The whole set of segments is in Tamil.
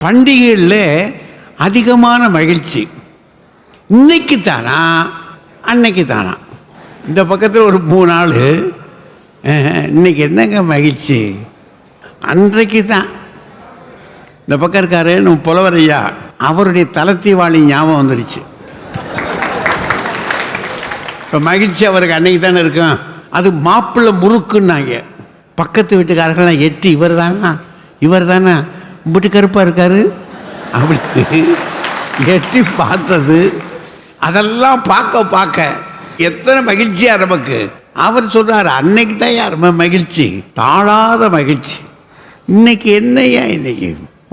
பண்டிகைகளில் அதிகமான மகிழ்ச்சி இன்னைக்கு தானா அன்னைக்கு தானா? இந்த பக்கத்தில் ஒரு 3 நாள் இன்னைக்கு என்னங்க மகிழ்ச்சி? அன்றைக்கு தான். இந்த பக்கம் இருக்காரு நம்ம புலவரையா, அவருடைய தலத்தீவாளி ஞாபகம் வந்துருச்சு. இப்போ மகிழ்ச்சி அவருக்கு அன்னைக்கு தானே இருக்கும். அது மாப்பிள்ளை முறுக்குன்னாங்க. பக்கத்து வீட்டுக்காரர்கள்லாம் எட்டி இவர் தானா இப்படி கருப்பாக இருக்காரு அப்படி எட்டி பார்த்தது, அதெல்லாம் பார்க்க எத்தனை மகிழ்ச்சியாக நமக்கு. அவர் சொல்கிறார் அன்னைக்கு தான் ரொம்ப மகிழ்ச்சி, தாழாத மகிழ்ச்சி. இன்னைக்கு என்னையா? இன்னைக்கு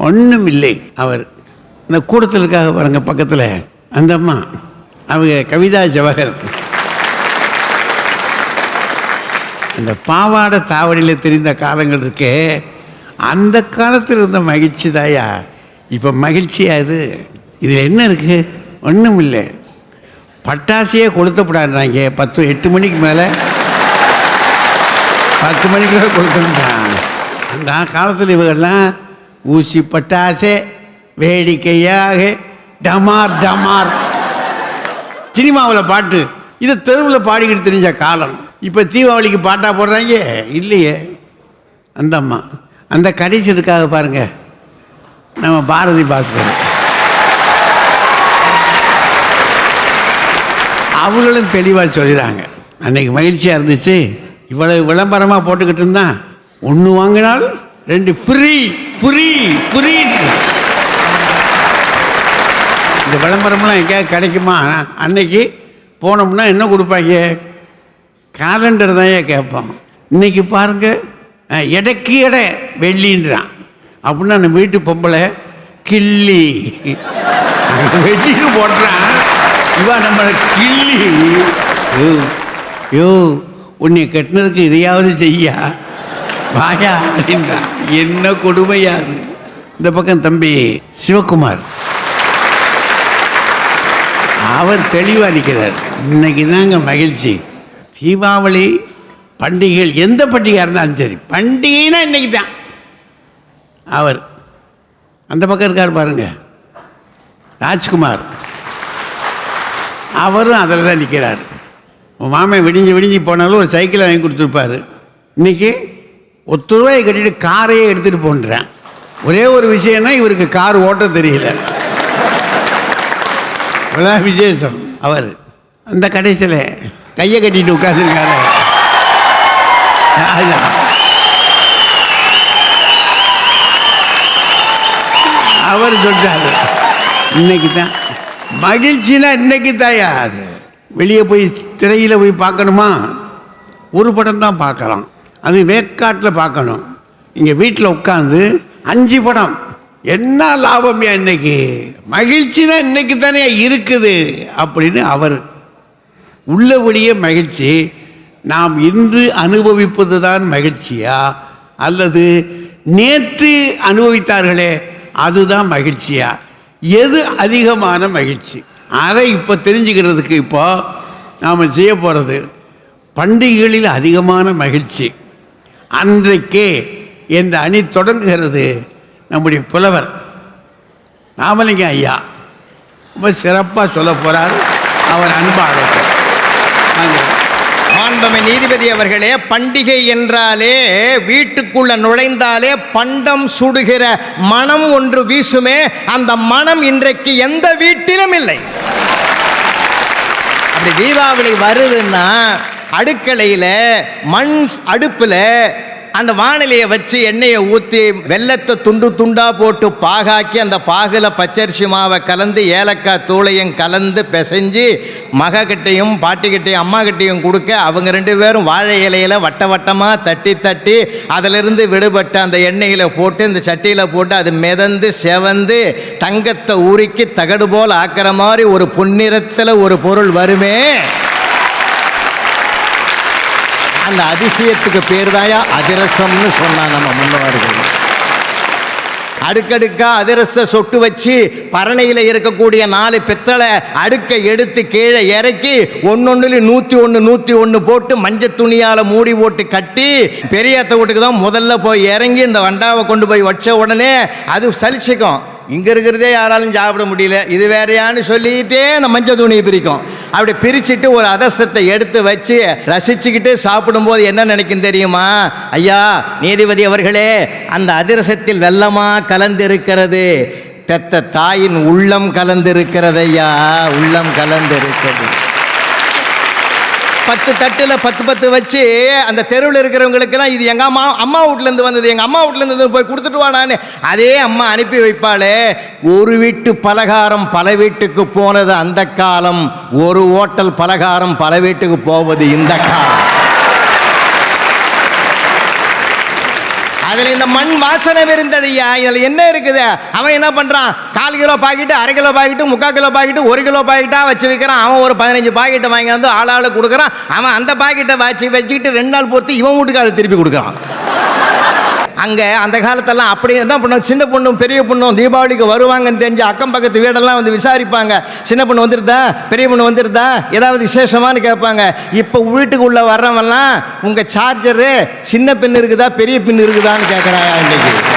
ஒன்றும் இல்லை. அவர் இந்த கூடத்தில் இருக்காக பாருங்க, பக்கத்தில் அந்த அம்மா, அவங்க கவிதா ஜவஹர். அந்த பாவாடை தாவடியில் தெரிந்த காலங்கள் இருக்கே, அந்த காலத்தில் இருந்த மகிழ்ச்சி தாயா இப்போ மகிழ்ச்சியாது. இதில் என்ன இருக்குது? ஒன்றும் இல்லை. பட்டாசையே கொளுத்தப்படாதுறாங்க. 8 மணிக்கு மேலே 10 மணிக்குள்ளே கொளுத்தணுட்டான். அந்த காலத்தில் இவங்கெல்லாம் ஊசி பட்டாசே வேடிக்கையாக டமார் டமார். சினிமாவில் பாட்டு இதை தெருவில் பாடிக்கிட்டு தெரிஞ்ச காலம். இப்போ தீபாவளிக்கு பாட்டாக போடுறாங்க இல்லையே. அந்த அம்மா அந்த கடைசி இருக்காக பாருங்க, நம்ம பாரதி பாஸ்கர், அவங்களும் தெளிவாக சொல்லிடுறாங்க. அன்னைக்கு மகிழ்ச்சியாக இருந்துச்சு. இவ்வளவு விளம்பரமாக போட்டுக்கிட்டு இருந்தான், 1 வாங்கினால் 2 ஃப்ரீ ஃப்ரீ ஃப்ரீ. இந்த விளம்பரம்லாம் எங்கேயாவது கிடைக்குமா? அன்னைக்கு போனோம்னா என்ன கொடுப்பாங்க? காலண்டர் தான் கேட்பான். இன்னைக்கு பாருங்க, எடைக்கு எடை வெள்ளின்றான். அப்படின்னா நம்ம வீட்டு பொம்பளை கிள்ளி வெள்ளின்னு போடுறான். இவன் நம்மளை கிள்ளி, யோ உன்னை கட்டினதுக்கு இதையாவது செய்யா வாயா அப்படின்றான். என்ன கொடுமையாது. இந்த பக்கம் தம்பி சிவகுமார், அவர் தெளிவாக நிற்கிறார். இன்னைக்கு தாங்க மகிழ்ச்சி. தீபாவளி பண்டிகைகள் எந்த பண்டிகையாக இருந்தாலும் சரி, பண்டிகைனா இன்னைக்கு தான். அவர் அந்த பக்கம் இருக்கார் பாருங்க, ராஜ்குமார், அவரும் அதில் தான் நிற்கிறார். உன் மாமன் விடிஞ்சு போனாலும் ஒரு சைக்கிளை வாங்கி கொடுத்துருப்பாரு. இன்றைக்கி ₹1 கட்டிட்டு காரையே எடுத்துகிட்டு போன்றேன். ஒரே ஒரு விஷயம்னா இவருக்கு கார் ஓட்ட தெரியல, இவ்வளோதான் விசேஷம். அவர் அந்த கடைசியில் கையை கட்டிட்டு உட்காந்துருக்காரு. அவர் சொல்றாரு இன்னைக்கு தான் மகிழ்ச்சினா இன்னைக்கு தாயா. அது வெளியே போய் திரையில் போய் பார்க்கணுமா? ஒரு படம் தான் பார்க்கலாம், அது வேக்காட்டில் பார்க்கணும். இங்கே வீட்டில் உட்காந்து 5 படம் என்ன லாபம்யா? இன்னைக்கு மகிழ்ச்சினா இன்னைக்கு தானே இருக்குது அப்படின்னு அவர் உள்ளபடியே மகிழ்ச்சி. நாம் இன்று அனுபவிப்பது தான் மகிழ்ச்சியா, அல்லது நேற்று அனுபவித்தார்களே அதுதான் மகிழ்ச்சியா? எது அதிகமான மகிழ்ச்சி? அதை இப்போ தெரிஞ்சுக்கிறதுக்கு இப்போ நாம் செய்ய போகிறது, பண்டிகைகளில் அதிகமான மகிழ்ச்சி அன்றைக்கே என்ற அணி தொடங்குகிறது. நம்முடைய புலவர் ராமலிங்கம் ஐயா ரொம்ப சிறப்பாக சொல்ல போகிறார். அவர் அன்பாக மாண்புமிகு நீதிபதி அவர்களே, பண்டிகை என்றாலே வீட்டுக்குள்ள நுழைந்தாலே பண்டம் சுடுகிற மனம் ஒன்று வீசுமே, அந்த மனம் இன்றைக்கு எந்த வீட்டிலும் இல்லை. அப்படி தீபாவளி வருதுன்னா அடுக்கலையில் மண் அடுப்பில் அந்த வானிலையை வச்சு எண்ணெயை ஊற்றி வெல்லத்தை துண்டு துண்டாக போட்டு பாகாக்கி அந்த பாகில் பச்சரிசி மாவை கலந்து ஏலக்காய் தூளையும் கலந்து பிசைஞ்சு மகக்கிட்டையும் பாட்டிக்கிட்டையும் அம்மாக்கிட்டையும் கொடுக்க, அவங்க 2 பேரும் வாழை இலையில் வட்டமாக தட்டி அதிலிருந்து விடுபட்டு அந்த எண்ணெயில் போட்டு இந்த சட்டியில் போட்டு அது மிதந்து செவந்து தங்கத்தை உருக்கி தகடு போல் ஆக்கிற மாதிரி ஒரு பொன்னிறத்தில் ஒரு பொருள் வருமே, அந்த அதிசயத்துக்கு பேர் தாயா அதிரசம்னு சொன்னா நம்ம முன்னோர்கள். அடுக்கடுக்கா அதிரச சொட்டு வச்சு பரணையில் இருக்கக்கூடிய 4 பித்தளை அடுக்கை எடுத்து கீழே இறக்கி 1 101 போட்டு மஞ்சள் துணியால் மூடி போட்டு கட்டி பெரியாத்த வீட்டுக்கு தான் முதல்ல போய் இறங்கி இந்த வண்டாவை கொண்டு போய் வச்ச உடனே அது சலிச்சிக்கும். இங்கே இருக்கிறதே யாராலும் சாப்பிட முடியல, இது வேறையான்னு சொல்லிக்கிட்டே அந்த மஞ்சள் துணியை பிரிக்கும். அப்படி பிரிச்சுட்டு ஒரு அதிரசத்தை எடுத்து வச்சு ரசிச்சுக்கிட்டு சாப்பிடும்போது என்ன நினைக்கும் தெரியுமா? ஐயா நீதிபதி அவர்களே, அந்த அதிரசத்தில் வெல்லமா கலந்திருக்கிறது, பெத்த தாயின் உள்ளம் கலந்திருக்கிறது ஐயா, உள்ளம் கலந்திருக்கிறது. 10 தட்டில் 10 வச்சு அந்த தெருவில் இருக்கிறவங்களுக்கெல்லாம் இது எங்கள் அம்மா வீட்டிலேருந்து வந்தது, எங்கள் அம்மா வீட்டிலேருந்து போய் கொடுத்துட்டு வாடான்னு அதே அம்மா அனுப்பி வைப்பாளே. ஒரு வீட்டு பலகாரம் பல வீட்டுக்கு போனது அந்த காலம், ஒரு ஓட்டல் பலகாரம் பல வீட்டுக்கு போவது இந்த காலம். அதில் இந்த மண் வாசனை இருந்தது ஐயா. இதில் என்ன இருக்குது? அவன் என்ன பண்ணுறான்? 1/4 kilo packet, 1/2 kilo packet, 3/4 kilo packet, 1 kilo பாக்கெட்டாக வச்சு விற்கிறான். அவன் ஒரு 15 பாக்கெட்டை வாங்கி வந்து ஆளாளு கொடுக்குறான். அவன் அந்த பாக்கெட்டை வச்சுக்கிட்டு 2 நாள் பொறுத்து இவன் வீட்டுக்கு அதை திருப்பி கொடுக்குறான். அங்கே அந்த காலத்தெல்லாம் அப்படி என்ன பண்ணுவோம், சின்ன பொண்ணும் பெரிய பொண்ணும் தீபாவளிக்கு வருவாங்கன்னு தெரிஞ்சு அக்கம் பக்கத்து வீடெல்லாம் வந்து விசாரிப்பாங்க. சின்ன பொண்ணு வந்துருதா, பெரிய பொண்ணு வந்துருதா, ஏதாவது விசேஷமானு கேட்பாங்க. இப்போ வீட்டுக்கு உள்ள வர்றவெல்லாம் உங்கள் சார்ஜரு சின்ன பின் இருக்குதா பெரிய பின் இருக்குதான்னு கேட்குறாங்க. இன்னைக்கு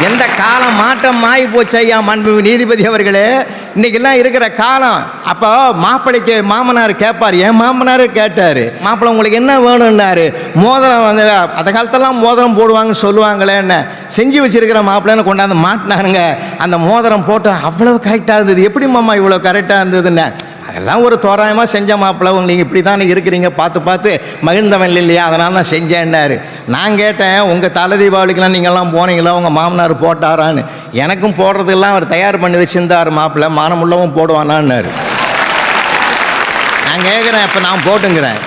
எந்த காலம் மாற்றம் ஆகி போச்சு ஐயா மாண்பு நீதிபதி அவர்களே. இன்னைக்கெல்லாம் இருக்கிற காலம். அப்போ மாப்பிள்ளைக்கு மாமனார் கேட்பார், என் மாமனார் கேட்டார், மாப்பிள்ளை உங்களுக்கு என்ன வேணும்னாரு. மோதிரம் வந்து அந்த காலத்தெல்லாம் மோதிரம் போடுவாங்கன்னு சொல்லுவாங்களே, என்ன செஞ்சு வச்சிருக்கிற மாப்பிள்ளைன்னு கொண்டாந்து மாட்டினாருங்க. அந்த மோதிரம் போட்டு அவ்வளோ கரெக்டாக இருந்தது. எப்படி மாமா இவ்வளோ கரெக்டாக இருந்ததுன்னு? அதெல்லாம் ஒரு தோராயமாக செஞ்ச மாப்பிள்ளை, நீங்கள் இப்படி தானே இருக்கிறீங்க, பார்த்து மகிழ்ந்தவன் இல்லையா, அதனால தான் செஞ்சேன்னாரு. நான் கேட்டேன், உங்கள் தலை தீபாவளிக்கெலாம் நீங்கள்லாம் போனீங்களா, உங்கள் மாமனார் போட்டாரான்னு. எனக்கும் போடுறதுக்கெல்லாம் அவர் தயார் பண்ணி வச்சுருந்தார் மாப்பிள்ளை, மானமுள்ளவும் போடுவானான்னாரு. நான் கேட்குறேன், இப்போ நான் போட்டுங்கிறேன்.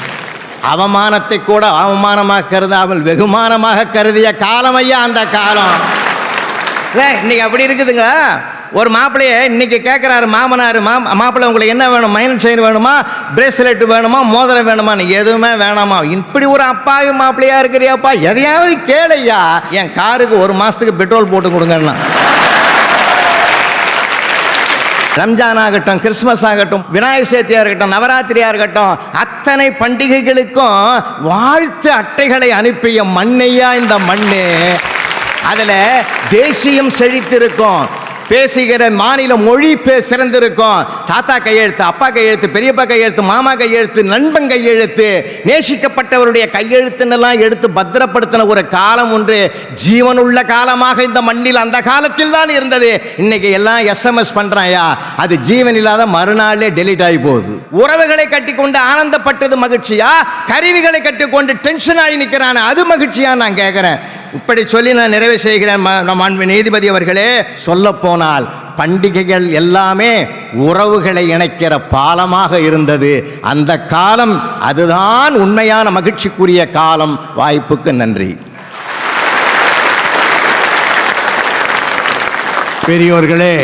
அவமானத்தை கூட அவமானமாக கருதாமல் வெகுமானமாக கருதிய காலம் ஐயா அந்த காலம். இன்னைக்கு அப்படி இருக்குதுங்க. ஒரு மாப்பிள்ளையே இன்னைக்கு கேட்குறாரு மாமனார், மாப்பிள்ளை உங்களுக்கு என்ன வேணும், மைனஸ் செயின் வேணுமா, பிரேஸ்லெட் வேணுமா, மோதிரம் வேணுமான்னு. எதுவுமே வேணாமா. இப்படி ஒரு அப்பாவி மாப்பிள்ளையா இருக்கிறியாப்பா, எதையாவது கேளையா, என் காருக்கு 1 மாதத்துக்கு பெட்ரோல் போட்டு கொடுங்கன்னா. ரம்ஜான் ஆகட்டும், கிறிஸ்மஸ் ஆகட்டும், விநாயகர் சதுர்த்தியாக இருக்கட்டும், நவராத்திரியாக இருக்கட்டும், அத்தனை பண்டிகைகளுக்கும் வாழ்த்து அட்டைகளை அனுப்பிய மண்ணையா இந்த மண்ணு. அதில் தேசியம் செழித்திருக்கும், பேசுகிற மாநில மொழி சிறந்திருக்கும். தாத்தா கையெழுத்து, அப்பா கையெழுத்து, பெரியப்பா கையெழுத்து, மாமா கையெழுத்து, நண்பன் கையெழுத்து, நேசிக்கப்பட்டவருடைய கையெழுத்துன்னெல்லாம் எடுத்து பத்திரப்படுத்தின ஒரு காலம் ஒன்று ஜீவனுள்ள காலமாக இந்த மண்ணில் அந்த காலத்தில் தான் இருந்தது. இன்னைக்கு எல்லாம் SMS பண்ணுறாயா, அது ஜீவன் இல்லாத மறுநாளே டெலிட் ஆகி போகுது. உறவுகளை கட்டிக்கொண்டு ஆனந்தப்பட்டது மகிழ்ச்சியா, கருவிகளை கட்டிக்கொண்டு டென்ஷன் ஆகி நிற்கிறான் அது மகிழ்ச்சியா? நான் கேட்குறேன். இப்படி சொல்லி நான் நிறைவு செய்கிறேன் மாண்பு நீதிபதி அவர்களே. சொல்ல போனால் பண்டிகைகள் எல்லாமே உறவுகளை இணைக்கிற பாலமாக இருந்தது அந்த காலம். அதுதான் உண்மையான மகிழ்ச்சிக்குரிய காலம். வாய்ப்புக்கு நன்றி. பெரியோர்களே,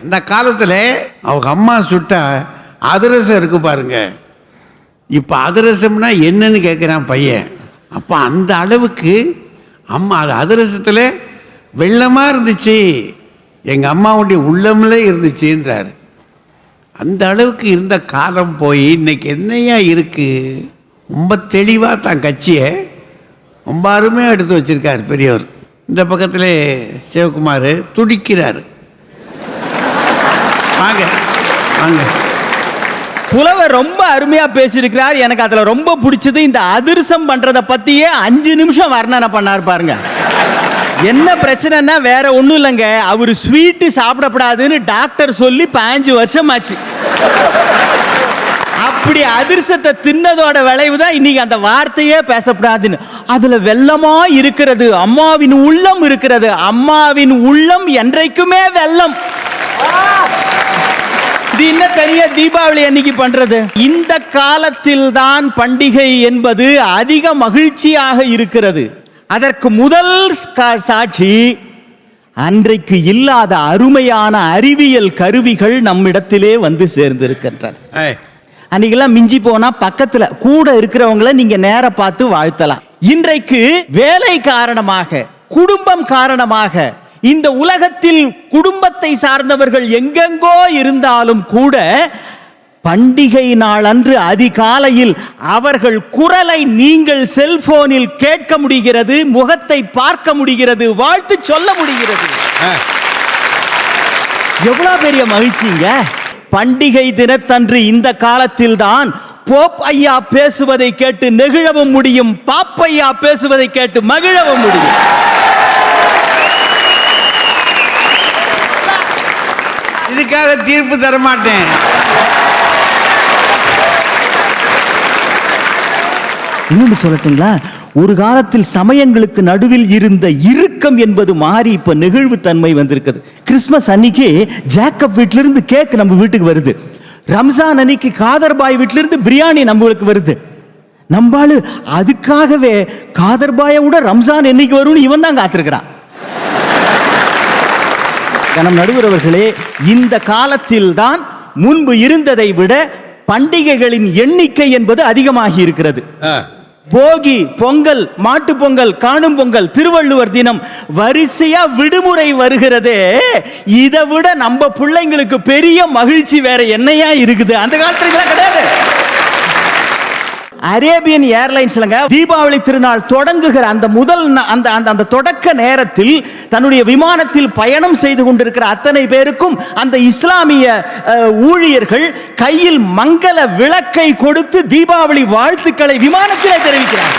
இந்த காலத்தில் அவங்க அம்மா சுட்ட அதிரசம் இருக்கு பாருங்க. இப்போ அதிரசம்னா என்னன்னு கேட்குறான் பையன். அப்போ அந்த அளவுக்கு அம்மா அது அதிரசத்தில் வெள்ளமாக இருந்துச்சு, எங்கள் அம்மாவுடைய உள்ளம்லே இருந்துச்சுன்றார். அந்த அளவுக்கு இருந்த காலம் போய் இன்னைக்கு என்னையா இருக்குது? ரொம்ப தெளிவாக தான் கட்சியை ரொம்ப அருமையாக எடுத்து வச்சிருக்கார் பெரியவர். இந்த பக்கத்தில் சிவகுமார் துடிக்கிறார். வாங்க வாங்க. புலவர் ரொம்ப அருமையா பேசியிருக்கிறார். எனக்கு அதுல ரொம்ப பிடிச்சது இந்த அதிரசம் பண்றத பத்தியே 5 நிமிஷம் வர்ணனை பண்ணார் பாருங்க. என்ன பிரச்சனைன்னா வேற ஒண்ணும் இல்லைங்க, அவரு ஸ்வீட்டு சாப்பிடப்படாதுன்னு டாக்டர் சொல்லி 15 வருஷம் ஆச்சு. அப்படி அதிரசத்தை தின்னதோட விளைவு தான் இன்னைக்கு அந்த வார்த்தையே பேசப்படாதுன்னு. அதுல வெள்ளமா இருக்கிறது, அம்மாவின் உள்ளம் இருக்கிறது. அம்மாவின் உள்ளம் என்றைக்குமே வெள்ளம். இது என்ன தனியா தீபாவளி அன்னைக்கு பண்றது? இந்த காலத்தில் தான் பண்டிகை என்பது அதிக மகிழ்ச்சியாக இருக்கிறது. அதற்கு முதல் சாட்சி அன்றைக்கு இல்லாத அருமையான அறிவியல் கருவிகள் நம்மிடத்திலே வந்து சேர்ந்திருக்கின்றன. அன்னைக்கெல்லாம் மிஞ்சி போனா பக்கத்துல கூட இருக்கிறவங்களை நீங்க நேர பார்த்து வாழ்த்தலாம். இன்றைக்கு வேலை காரணமாக, குடும்பம் காரணமாக, இந்த உலகத்தில் குடும்பத்தை சார்ந்தவர்கள் எங்கெங்கோ இருந்தாலும் கூட பண்டிகை நாள் அன்று அதிகாலையில் அவர்கள் குரலை நீங்கள் செல்போனில் கேட்க முடிகிறது, முகத்தை பார்க்க முடிகிறது, வாழ்த்து சொல்ல முடிகிறது. எவ்வளவு பெரிய மகிழ்ச்சிங்க. பண்டிகை தினத்தன்று இந்த காலத்தில் தான் போப் ஐயா பேசுவதை கேட்டு நெகிழவும் முடியும், பாப்பையா பேசுவதை கேட்டு மகிழவும் முடியும். இதுக்காக தீர்ப்பு தர மாட்டேன். இன்னொன்று சொல்லட்டுங்களா, ஒரு காலத்தில் சமயங்களுக்கு நடுவில் இருந்த இறுக்கம் என்பது மாறி இப்ப நெகிழ்வு தன்மை வந்திருக்குது. கிறிஸ்மஸ் அன்னைக்கு ஜேக்கப் வீட்டில இருந்து கேக் நம்ம வீட்டுக்கு வருது. ரம்ஜான் அன்னைக்கு காதர்பாய் வீட்டில இருந்து பிரியாணி நம்மளுக்கு வருது. நம்பாளு அதுக்காகவே காதர்பாயை விட ரம்ஜான் என்னைக்கு வரும்னு இவன் தான் காத்திருக்கிறான். கனம் நடுவர் அவர்களே, இந்த காலத்தில் தான் முன்பு இருந்ததை விட பண்டிகைகளின் எண்ணிக்கை என்பது அதிகமாகி இருக்கிறது. போகி, பொங்கல், மாட்டு பொங்கல், காணும் பொங்கல், திருவள்ளுவர் தினம், வரிசையா விடுமுறை வருகிறதே. இதை விட நம்ம பிள்ளைங்களுக்கு பெரிய மகிழ்ச்சி வேற என்னையா இருக்குது? அந்த காலத்துல கிடையாது. அரேபியன் ஏர்லைன்ஸ்லங்க தீபாவளி திருநாள் தொடங்குகிற அந்த முதல் அந்த தொடக்க நேரத்தில் தன்னுடைய விமானத்தில் பயணம் செய்து கொண்டிருக்கிற அத்தனை பேருக்கும் அந்த இஸ்லாமிய ஊழியர்கள் கையில் மங்கள விளக்கை கொடுத்து தீபாவளி வாழ்த்துக்களை விமானத்திலே தெரிவிக்கிறார்.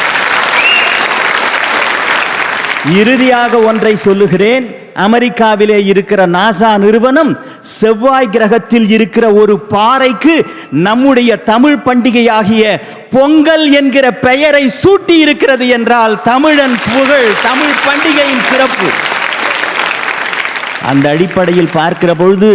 இறுதியாக ஒன்றை சொல்லுகிறேன். அமெரிக்காவிலே இருக்கிற நாசா நிறுவனம் செவ்வாய் கிரகத்தில் இருக்கிற ஒரு பாறைக்கு நம்முடைய தமிழ் பண்டிகையாகிய பொங்கல் என்கிற பெயரை சூட்டி இருக்கிறது என்றால் தமிழன் புகழ், தமிழ் பண்டிகையின் சிறப்பு. அந்த அடிப்படையில் பார்க்கிற பொழுது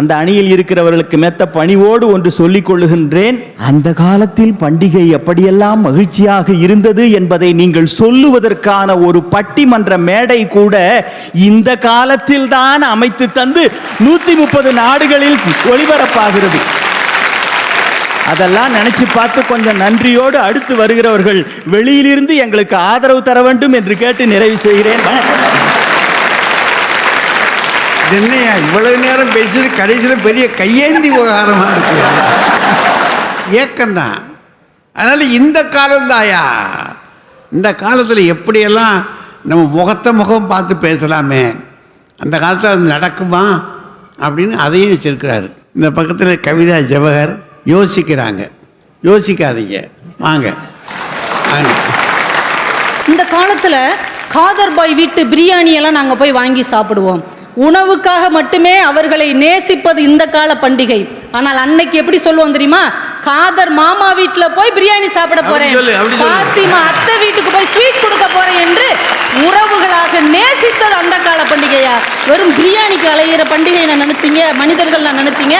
அந்த அணியில் இருக்கிறவர்களுக்கு மெத்த பணிவோடு ஒன்று சொல்லிக் கொள்ளுகின்றேன். அந்த காலத்தில் பண்டிகை எப்படியெல்லாம் மகிழ்ச்சியாக இருந்தது என்பதை நீங்கள் சொல்லுவதற்கான ஒரு பட்டிமன்ற மேடை கூட இந்த காலத்தில் தான் அமைத்து தந்து 130 நாடுகளில் ஒளிபரப்பாகிறது. அதெல்லாம் நினைச்சு பார்த்து கொஞ்சம் நன்றியோடு அடுத்து வருகிறவர்கள் வெளியிலிருந்து எங்களுக்கு ஆதரவு தர வேண்டும் என்று கேட்டு நிறைவு செய்கிறேன். என்னையா இவ்வளவு நேரம் பேசிட்டு கடைசியில் பெரிய கையேந்தி விவகாரமாக இருக்கு. ஏக்கம்தான். அதனால் இந்த காலம்தாயா, இந்த காலத்தில் எப்படியெல்லாம் நம்ம முகம் பார்த்து பேசலாமே, அந்த காலத்தில் அது நடக்குமா அப்படின்னு அதையும் வச்சிருக்கிறாரு. இந்த பக்கத்தில் கவிதா ஜவஹர் யோசிக்கிறாங்க. யோசிக்காதீங்க, வாங்க. இந்த காலத்தில் காதர்பாய் வீட்டு பிரியாணியெல்லாம் நாங்கள் போய் வாங்கி சாப்பிடுவோம். உணவுக்காக மட்டுமே அவர்களை நேசிப்பது இந்த கால பண்டிகை. ஆனால் அன்னைக்கு எப்படி சொல்லுவோம் தெரியுமா? காதர் மாமா வீட்டில் போய் பிரியாணி சாப்பிட போறேன், பாத்திமா அத்தை வீட்டுக்கு போய் ஸ்வீட் கொடுக்க போறேன் என்று உறவுகளாக நேசித்தது அந்த கால பண்டிகையா? வெறும் பிரியாணிக்கு அலையிற பண்டிகை நான் நினைச்சீங்க? மனிதர்கள் நான் நினைச்சீங்க?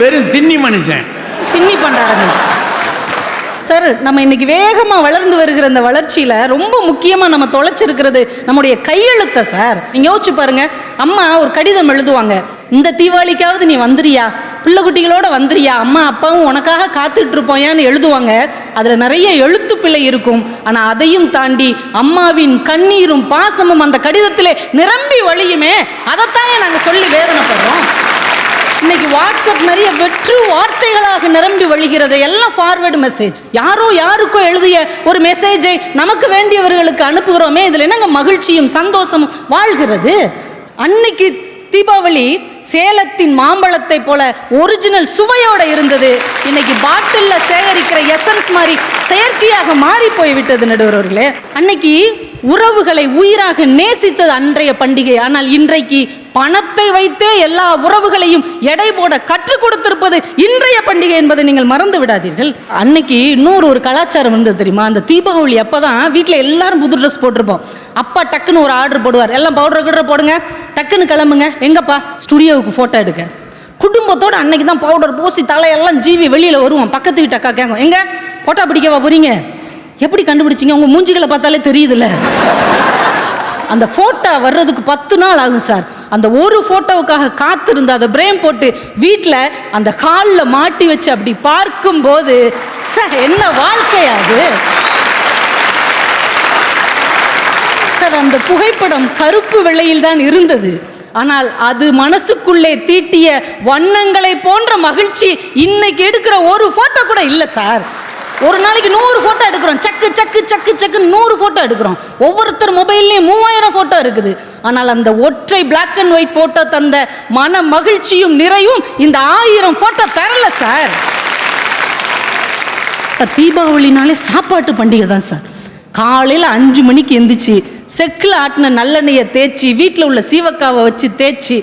வெறும் தின்னி மனுஷன், தின்னி பண்டாரங்க. சார், நம்ம இன்னைக்கு வேகமாக வளர்ந்து வருகிற இந்த வளர்ச்சியில் ரொம்ப முக்கியமாக நம்ம தொலைச்சிருக்கிறது நம்முடைய கையெழுத்தை. சார், நீங்கள் யோசிச்சு பாருங்க. அம்மா ஒரு கடிதம் எழுதுவாங்க, இந்த தீபாவளிக்காவது நீ வந்துறியா, பிள்ளை குட்டிகளோட வந்துறியா, அம்மா அப்பாவும் உனக்காக காத்துட்டு இருப்போயான்னு எழுதுவாங்க. அதில் நிறைய எழுத்து பிழை இருக்கும். ஆனால் அதையும் தாண்டி அம்மாவின் கண்ணீரும் பாசமும் அந்த கடிதத்திலே நிரம்பி வழியுமே. அதைத்தானே நாங்கள் சொல்லி வேதனைப்படுறோம். இன்னைக்கு வாட்ஸ்அப் நிறைய வெற்று வார்த்தைகளாக நிரம்பி வழிகிறது. எல்லாம் ஃபார்வர்டு மெசேஜ். யாரோ யாருக்கோ எழுதிய ஒரு மெசேஜை நமக்கு வேண்டியவர்களுக்கு அனுப்புகிறோமே. இதில் என்னங்க மகிழ்ச்சியும் சந்தோஷமும் வாழ்கிறது? அன்னைக்கு தீபாவளி சேலத்தின் மாம்பழத்தை போல ஒரிஜினல் சுவையோட இருந்தது. இன்னைக்கு பாட்டில்ல சேகரிக்கிற எசன்ஸ் மாதிரி செயற்கையாக மாறி போய்விட்டது. நடுவர்களே, அன்னைக்கு உறவுகளை உயிராக நேசித்தது அன்றைய பண்டிகை. ஆனால் இன்றைக்கு பணத்தை வைத்தே எல்லா உறவுகளையும் எடை போட கற்றுக் கொடுத்திருப்பது இன்றைய பண்டிகை என்பதை நீங்கள் மறந்து விடாதீர்கள். அன்னைக்கு ஒரு கலாச்சாரம் இருந்தது தெரியுமா? அந்த தீபாவளி அப்பதான் வீட்டில் எல்லாரும் புது ட்ரெஸ் போட்டிருப்போம். அப்பா டக்குன்னு ஒரு ஆர்டர் போடுவார், எல்லாம் பவுடர் கிடற போடுங்க, டக்குன்னு கிளம்புங்க, எங்கப்பா ஸ்டுடியோவுக்கு போட்டோ எடுக்க. குடும்பத்தோடு அன்னைக்கு தான் பவுடர் பூசி தலையெல்லாம் ஜீவி வெளியில் வருவோம். பக்கத்து வீட்டு அக்கா கேட்கும், எங்க போட்டோ பிடிக்கவா போறீங்க? எப்படி கண்டுபிடிச்சிங்க? உங்க மூஞ்சிகளை பார்த்தாலே தெரியுதுல்ல. அந்த போட்டோ வர்றதுக்கு 10 நாள் ஆகும் சார். அந்த ஒரு போட்டோவுக்காக காத்திருந்து அதை பிரேம் போட்டு வீட்டில் அந்த ஹாலில் மாட்டி வச்சு அப்படி பார்க்கும்போது என்ன வாழ்க்கையாது சார். அந்த புகைப்படம் கருப்பு வெள்ளையில் தான் இருந்தது. ஆனால் அது மனசுக்குள்ளே தீட்டிய வண்ணங்களை போன்ற மகிழ்ச்சி இன்னைக்கு எடுக்கிற ஒரு போட்டோ கூட இல்லை சார். ஒரு நாளைக்கு 100 போட்டோ எடுக்கிறோம், சக்கு சக்கு சக்கு சக்கு 100 போட்டோ எடுக்கிறோம். ஒவ்வொருத்தர் மொபைல்லையும் 3000 போட்டோ இருக்குது. ஆனால் அந்த ஒற்றை பிளாக் அண்ட் ஒயிட் போட்டோ தந்த மன மகிழ்ச்சியும் நிறையும் இந்த 1000 போட்டோ தரல சார். தீபாவளினாலே சாப்பாட்டு பண்டிகை தான் சார். காலையில் 5 மணிக்கு எந்திரிச்சு செக்கில் ஆட்டின நல்லெண்ணெயை தேய்ச்சி வீட்டில் உள்ள சீவக்காவை வச்சு தேய்ச்சி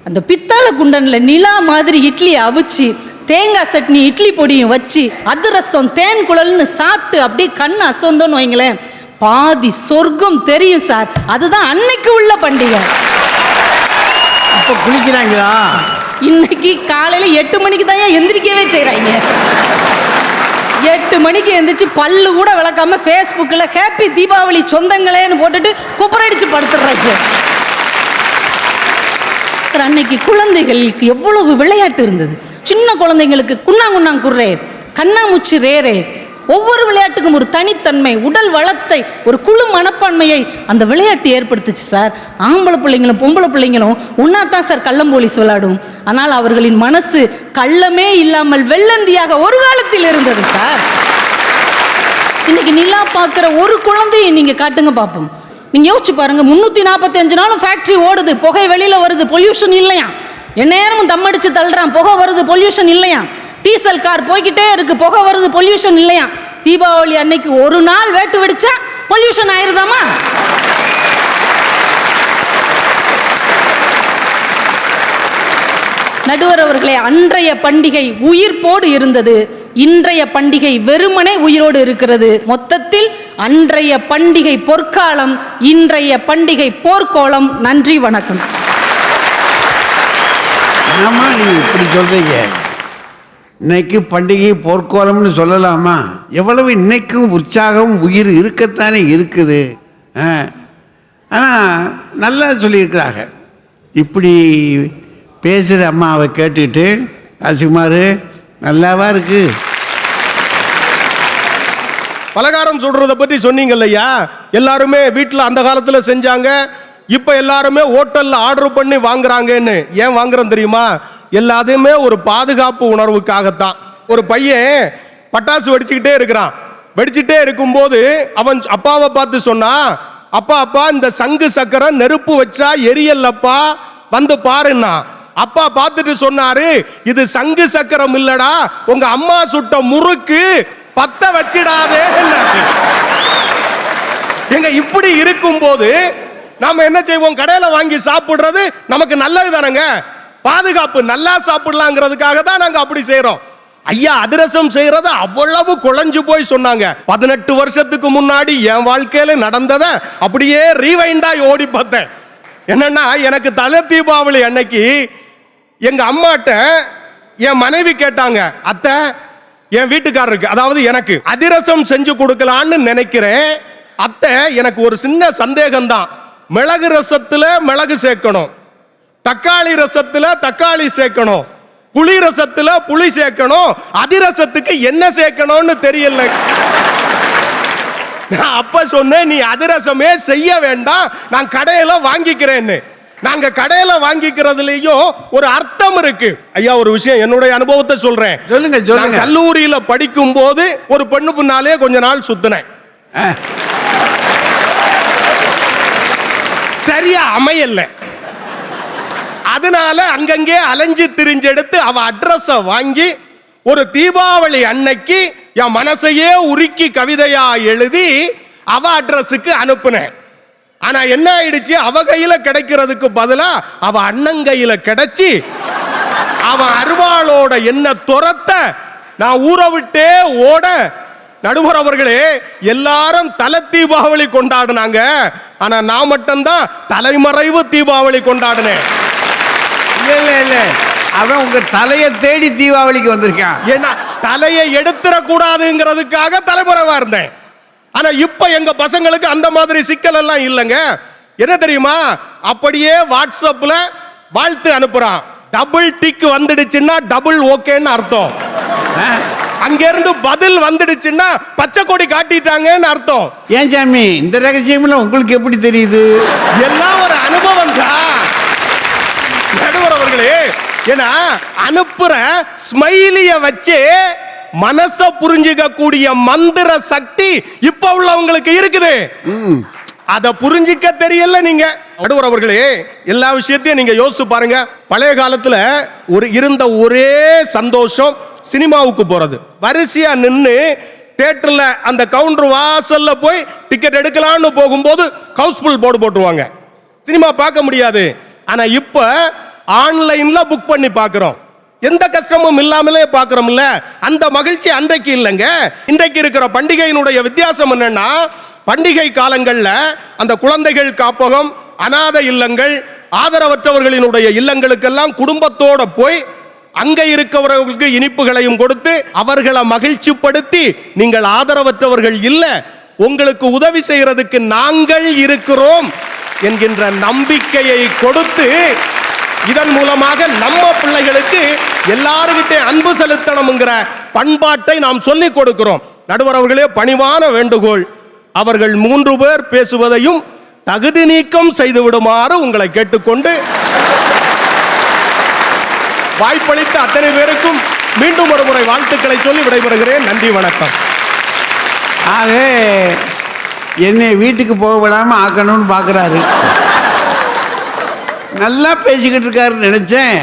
அந்த பித்தாளை குண்டனில் நிலா மாதிரி இட்லியை அவிச்சு தேங்காய் சட்னி இட்லி பொடியும் வச்சு அதிரசம் தேன் குழல்னு சாப்பிட்டு அப்படியே கண் அசந்தோன்னு வைங்களேன், பாதி சொர்க்கம் தெரியும் சார். அதுதான் அன்னைக்கு உள்ள பண்டிகை. அப்போ குளிக்கிறாங்களா? இன்னைக்கு காலையில் 8 மணிக்கு தான் எந்திரிக்கவே செய்கிறாங்க. 8 மணிக்கு எந்திரிச்சு பல்லு கூட விளக்காம ஃபேஸ்புக்கில் ஹேப்பி தீபாவளி சொந்தங்களேன்னு போட்டுட்டு குப்பரடிச்சு படுத்துடுறாங்க. அன்னைக்கு குழந்தைகளுக்கு எவ்வளவு விளையாட்டு இருந்தது. சின்ன குழந்தைங்களுக்கு குன்னாங்குன்னாங்குர்ரே, கண்ணாமூச்சி ரேரே, ஒவ்வொரு விளையாட்டுக்கும் ஒரு தனித்தன்மை, உடல் வளத்தை, ஒரு குழு மனப்பான்மையை அந்த விளையாட்டு ஏற்படுத்துச்சு சார். ஆம்பளை பிள்ளைங்களும் பொம்பளை பிள்ளைங்களும் ஒன்னாத்தான் சார் கள்ளம் போலீஸ் விளையாடும். ஆனால் அவர்களின் மனசு கள்ளமே இல்லாமல் வெள்ளந்தியாக ஒரு காலத்தில் இருந்தது சார். இன்னைக்கு நிலா பார்க்குற ஒரு குழந்தையை நீங்க காட்டுங்க பார்ப்போம். நீங்க யோசிச்சு பாருங்க, 345 நாளும் ஃபேக்டரி ஓடுது, புகை வெளியில வருது, பொல்யூஷன் இல்லையா? எந்நேரமும் தம் அடிச்சு தள்ளுறான், புகை வருது, பொல்யூஷன் இல்லையா? டீசல் கார் போய்கிட்டே இருக்கு, புகை வருது, பொல்யூஷன் இல்லையா? தீபாவளி அன்னைக்கு ஒரு நாள் வேட்டு வெடிச்சா பொல்யூஷன் ஆயிருதாமா? நடுவர் அவர்களே, அன்றைய பண்டிகை உயிர்ப்போடு இருந்தது, இன்றைய பண்டிகை வெறுமனே உயிரோடு இருக்கிறது. மொத்தத்தில் அன்றைய பண்டிகை பொற்காலம், இன்றைய பண்டிகை போர்க்கோளம். நன்றி, வணக்கம். ஆமா, நீங்க இப்படி சொல்றீங்க. இன்னைக்கு பண்டிகை போர்க்கோலம்னு சொல்லலாமா? எவ்வளவு இன்னைக்கும் உற்சாகம் உயிர் இருக்கத்தானே இருக்குது. ஆனால் நல்லா சொல்லியிருக்கிறாங்க. இப்படி பேசுகிற அம்மாவை கேட்டுக்கிட்டு ராஜ்குமார் நல்லாவா இருக்கு? பலகாரம் சுடுறத பற்றி சொன்னீங்கல்லையா, எல்லாருமே வீட்டில் அந்த காலத்தில் செஞ்சாங்க, இப்போ எல்லாருமே ஹோட்டலில் ஆர்டர் பண்ணி வாங்குறாங்கன்னு. ஏன் வாங்குறோம் தெரியுமா? எல்லாத்தையுமே ஒரு பாதுகாப்பு உணர்வுக்காகத்தான். ஒரு பையன் பட்டாசு வெடிச்சுக்கிட்டே இருக்கிறான். வெடிச்சுட்டே இருக்கும்போது அவன் அப்பாவை பார்த்து சொன்னா, அப்பா அப்பா இந்த சங்கு சக்கரம் நெருப்பு வச்சா எரியல்லப்பா, வந்து பாருன்னா. அப்பா பார்த்துட்டு சொன்னாரு, இது சங்கு சக்கரம் இல்லடா, உங்க அம்மா சுட்ட முறுக்கு, பத்த வச்சிடாதே. எங்க இப்படி இருக்கும்போது நாம என்ன செய்வோம்? கடையில வாங்கி சாப்பிடுறது நமக்கு நல்லது தானங்க, பாதுகாப்பு, நல்லா சாப்பிடலாங்கிறதுக்காக தான் நாங்க அப்படி செய்யறோம். ஐயா அதிரசம் செய்யறது அவ்வளவு குழஞ்சு போய் சொன்னாங்க. 18 வருஷத்துக்கு முன்னாடி என் வாழ்க்கையில நடந்ததை அப்படியே ரீவைண்டாய் ஓடி பார்த்தேன். என்னன்னா, எனக்கு தலை தீபாவளி அன்னைக்கு எங்க அம்மாட்ட என் மனைவி கேட்டாங்க, அத்தை என் வீட்டுக்காரருக்கு, அதாவது எனக்கு அதிரசம் செஞ்சு கொடுக்கலான்னு நினைக்கிறேன் அத்தை, எனக்கு ஒரு சின்ன சந்தேகம் தான், மிளகு ரசத்துல மிளகு சேர்க்கணும், தக்காளி ரசத்துல தக்காளி சேர்க்கணும், புளி ரசத்துல புளி சேர்க்கணும், அதிரசத்துக்கு என்ன சேர்க்கணும்னு தெரியல. நான் அப்ப சொன்னேன், நீ அதிரசமே செய்ய வேண்டாம், நான் கடையில வாங்கிக்கிறேன்னு. நாங்க கடையில வாங்கிக்கிறதுலயும் ஒரு அர்த்தம் இருக்கு. ஐயா ஒரு விஷயம், என்னுடைய அனுபவத்தை சொல்றேன். சொல்லுங்க சொல்லுங்க. கல்லூரியில படிக்கும் போது ஒரு பெண்ணு பின்னாலே கொஞ்ச நாள் சுத்தினேன். சரியா அமையல, அதனால அங்கங்கே அலைஞ்சு திரிஞ்செடுத்து அவ அட்ரஸ வாங்கி ஒரு தீபாவளி அன்னைக்கு என் மனசையே உருக்கி கவிதையா எழுதி அவ அட்ரஸுக்கு அனுப்புனேன். ஆனா என்ன ஆயிடுச்சு, அவ கையில கிடைக்கிறதுக்கு பதிலா அவ அண்ணன் கையில கிடைச்சி அவன் அருவாளோட என்ன துரத்த நான் ஊரை விட்டே ஓட. நடுவர் அவர்களே, எல்லாரும் தலை தீபாவளி கொண்டாடினாங்க, ஆனா நான் மட்டும்தான் தலைமறைவு தீபாவளி கொண்டாடினேன். இல்ல அவன் உங்க தலையை தேடி தீபாவளிக்கு வந்திருக்கான். ஏன்னா தலையை எடுத்துற கூடாதுங்கிறதுக்காக தலைமறைவா இருந்தேன். ஆனா இப்ப எங்க பசங்களுக்கு அந்த மாதிரி சிக்கல் எல்லாம் இல்லைங்க. என்ன தெரியுமா, அப்படியே வாட்ஸ்அப்ல வாழ்த்து அனுப்புறான், டபுள் டிக் வந்துடுச்சுன்னா டபுள் ஓகேன்னு அர்த்தம். அங்க இருந்து பதில் வந்துடுச்சுன்னா பச்சை கொடி காட்டிட்டாங்கன்னு அர்த்தம். ஏன் சாமி, இந்த ரகசியம்லாம் உங்களுக்கு எப்படி தெரியுது? எல்லாம் ஒரு அனுபவம் தான் நடுவர் அவர்களே. ஏன்னா அனுப்புற ஸ்மைலிய வச்சு மனச புரிஞ்சுக்க கூடிய மந்திர சக்தி இப்ப உள்ளவங்களுக்கு இருக்குது. அத புரிஞ்சிக்க தெரியல நீங்க. நடுவர் அவர்களே, எல்லா விஷயத்தையும் நீங்க யோசிச்சு பாருங்க. பழைய காலத்துல இருந்த ஒரே சந்தோஷம் சினிமாவுக்கு போறது. வரிசையா நின்று தியேட்டர்ல அந்த கவுண்டர் வாசல்ல போய் டிக்கெட் எடுக்கலாம்னு போகும்போது ஹவுஸ்ஃபுல் போர்டு போட்டுருவாங்க, சினிமா பார்க்க முடியாது. ஆனா இப்ப ஆன்லைன்ல புக் பண்ணி பார்க்கிறோம், எந்த கஷ்டமும் இல்லாமலே பார்க்கிறோம்ல. அந்த மகிழ்ச்சி அன்றைக்கு இல்லைங்க. இன்றைக்கு இருக்கிற பண்டிகையினுடைய வித்தியாசம் என்னன்னா, பண்டிகை காலங்கள்ல அந்த குழந்தைகள் காப்பகம், அநாதை இல்லங்கள், ஆதரவற்றவர்களினுடைய இல்லங்களுக்கெல்லாம் குடும்பத்தோட போய் அங்க இருக்கிறவர்களுக்கு இனிப்புகளையும் கொடுத்து அவர்களை மகிழ்ச்சிப்படுத்தி, நீங்கள் ஆதரவற்றவர்கள் இல்ல, உங்களுக்கு உதவி செய்யறதுக்கு நாங்கள் இருக்கிறோம் என்கின்ற நம்பிக்கையை கொடுத்து, இதன் மூலமாக நம்ம பிள்ளைகளுக்கு எல்லாருக்கிட்ட அன்பு செலுத்தணும்ங்கிற பண்பாட்டை நாம் சொல்லிக் கொடுக்கிறோம். நடுவர் அவர்களே, பணிவான வேண்டுகோள், அவர்கள் 3 பேர் பேசுவதையும் தகுதி நீக்கம் செய்து விடுமாறு உங்களை கேட்டுக்கொண்டு, வாய்ப்பளித்த அத்தனை பேருக்கும் மீண்டும் ஒரு முறை வாழ்த்துக்களை சொல்லி விடைபெறுகிறேன். நன்றி, வணக்கம். ஆக என்னை வீட்டுக்கு போக விடாமல் ஆக்கணும்னு பார்க்குறாரு. நல்லா பேசிக்கிட்டு இருக்காருன்னு நினச்சேன்.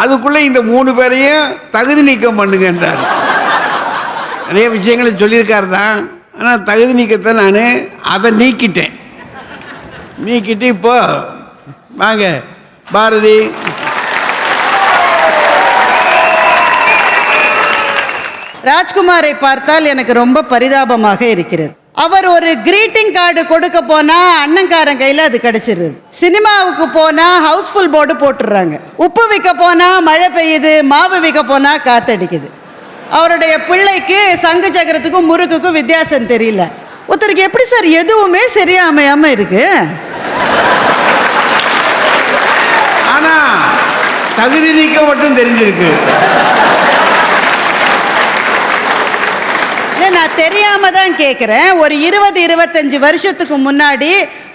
அதுக்குள்ளே இந்த 3 பேரையும் தகுதி நீக்கம் பண்ணுங்கன்றார். நிறைய விஷயங்களை சொல்லியிருக்காரு தான், ஆனால் தகுதி நீக்கத்தை நான் அதை நீக்கிட்டு இப்போ வாங்க பாரதி. ராஜ்குமாரை பார்த்தால் எனக்கு ரொம்ப பரிதாபமாக இருக்கிறது. அவர் ஒரு கிரீட்டிங் கார்டு கொடுக்க போனா அண்ணங்காரன் கையில் அது கிடைச்சிருது. சினிமாவுக்கு போனா ஹவுஸ்ஃபுல் போர்டு போட்டுடுறாங்க. உப்பு விற்க போனா மழை பெய்யுது, மாவு விற்க போனா காத்தடிக்குது. அவருடைய பிள்ளைக்கு சங்கு சக்கரத்துக்கும் முறுக்குக்கும் வித்தியாசம் தெரியல. ஒருத்தருக்கு எப்படி சார் எதுவுமே சரியா அமையாம இருக்கு? ஆனா தகுதி நீக்கம் மட்டும் தெரிஞ்சிருக்கு. நான் தெரியாம தான் கேட்கிறேன். ஒரு 20-25 வருஷத்துக்கு முன்னாடி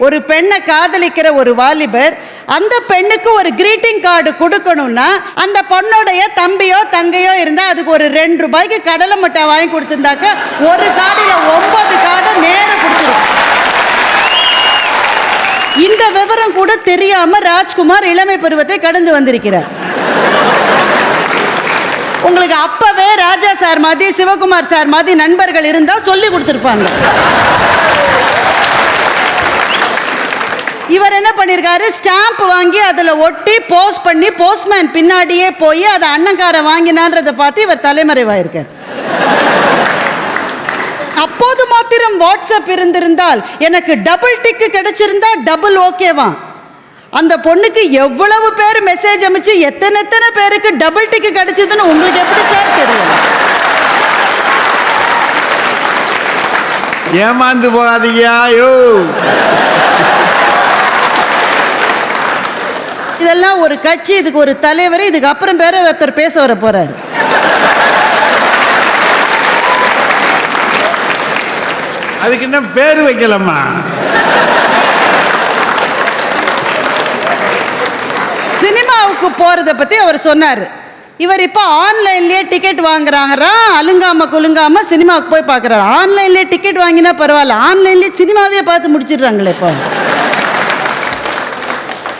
ஒரு பெண்ணை காதலிக்கிற ஒரு வாலிபர் அந்த பெண்ணுக்கு ஒரு கிரீட்டிங் கார்டு கொடுக்கணும்னா அந்த பொண்ணுடைய தம்பியோ தங்கையோ இருந்தா அதுக்கு ஒரு 2 ரூபாய்க்கு கடலை மிட்டாய் வாங்கி கொடுத்திருந்தாக்க ஒரு கார்டுல 9 கார்டு நேரம் கொடுத்துரும். இந்த விவரம் கூட தெரியாம ராஜ்குமார் இளமை பருவத்தை கடந்து வந்திருக்கிறார். உங்களுக்கு அப்பவே ராஜா சார் மாதிரி சிவகுமார் சார் மாதிரி நண்பர்கள் இருந்தா சொல்லி கொடுத்திருப்பாங்க. இவர் என்ன பண்ணிருக்காரு, ஸ்டாம்ப் வாங்கி அதுல ஒட்டி போஸ்ட் பண்ணி போஸ்ட்மேன் பின்னாடியே போய் அதை அண்ணங்கார வாங்கினான்றதை பார்த்து இவர் தலைமறைவாயிருக்கார். அப்போது மாத்திரம் வாட்ஸ்அப் இருந்திருந்தால் எனக்கு டபுள் டிக்கு கிடைச்சிருந்தா டபுள் ஓகேவா? அந்த பொண்ணுக்கு எவ்வளவு பேர் மெசேஜ் அமைச்சு எத்தனை பேருக்கு டபுள் டிக்கு கிடைச்சதுன்னு உங்களுக்கு எப்படி சார் தெரியும்? ஏமாந்து போகாதீங்கயோ. இதெல்லாம் ஒரு கட்சி, இதுக்கு ஒரு தலைவர், இதுக்கு அப்புறம் பேர ஒருத்தர் பேச வர போறாரு. அதுக்கு என்ன பேர் வைக்கலாமா? சினிமாவுக்கு போறத பத்தி அவர் சொன்னார். இவர் இப்போ ஆன்லைன்லயே டிக்கெட் வாங்குறாங்கறாம். அலுங்காம குலுங்காம சினிமாவுக்கு போய் பார்க்குறாரு. ஆன்லைன்லயே டிக்கெட் வாங்கினா பரவாயில்ல, ஆன்லைன்லயே சினிமாவே பார்த்து முடிச்சிடுறாங்களே. இப்போ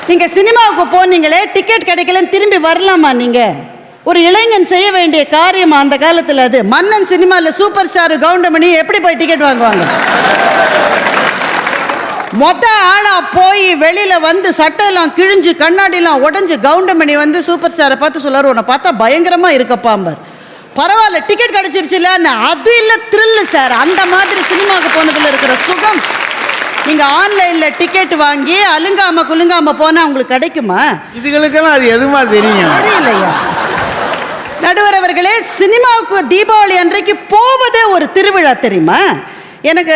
நீங்க சினிமாவுக்கு போனீங்களே, டிக்கெட் கிடைக்கலன்னு திரும்பி வரலாமா? நீங்க ஒரு இளைஞன் செய்ய வேண்டிய காரியமா அந்த காலத்தில் அது? மன்னன் சினிமாவில் சூப்பர் ஸ்டார் கவுண்டமணி எப்படி போய் டிக்கெட் வாங்குவாங்க? மொத்த ஆளா போய் வெளியில வந்து சட்டையெல்லாம் கிழிஞ்சு கண்ணாடிலாம் உடஞ்சு கவுண்டமணி வந்து சூப்பர் ஸ்டாரை பார்த்து சொல்றாரு, உன்னை பார்த்தா பயங்கரமா இருக்கப்பாம்பார். பரவாயில்ல டிக்கெட் கிடைச்சிருச்சுல, அது இல்லை த்ரில்லு சார். அந்த மாதிரி சினிமாவுக்கு போனதுல இருக்கிற சுகம் நீங்க ஆன்லைன்ல டிக்கெட் வாங்கி அலுங்காம குலுங்காம போனா உங்களுக்கு கிடைக்குமா? இதுகளுக்கெல்லாம் அது எதுமா தெரியும்? தெரியலையா? நடுவர் அவர்களே, சினிமாவுக்கு தீபாவளி அன்றைக்கு போவதே ஒரு திருவிழா தெரியுமா? எனக்கு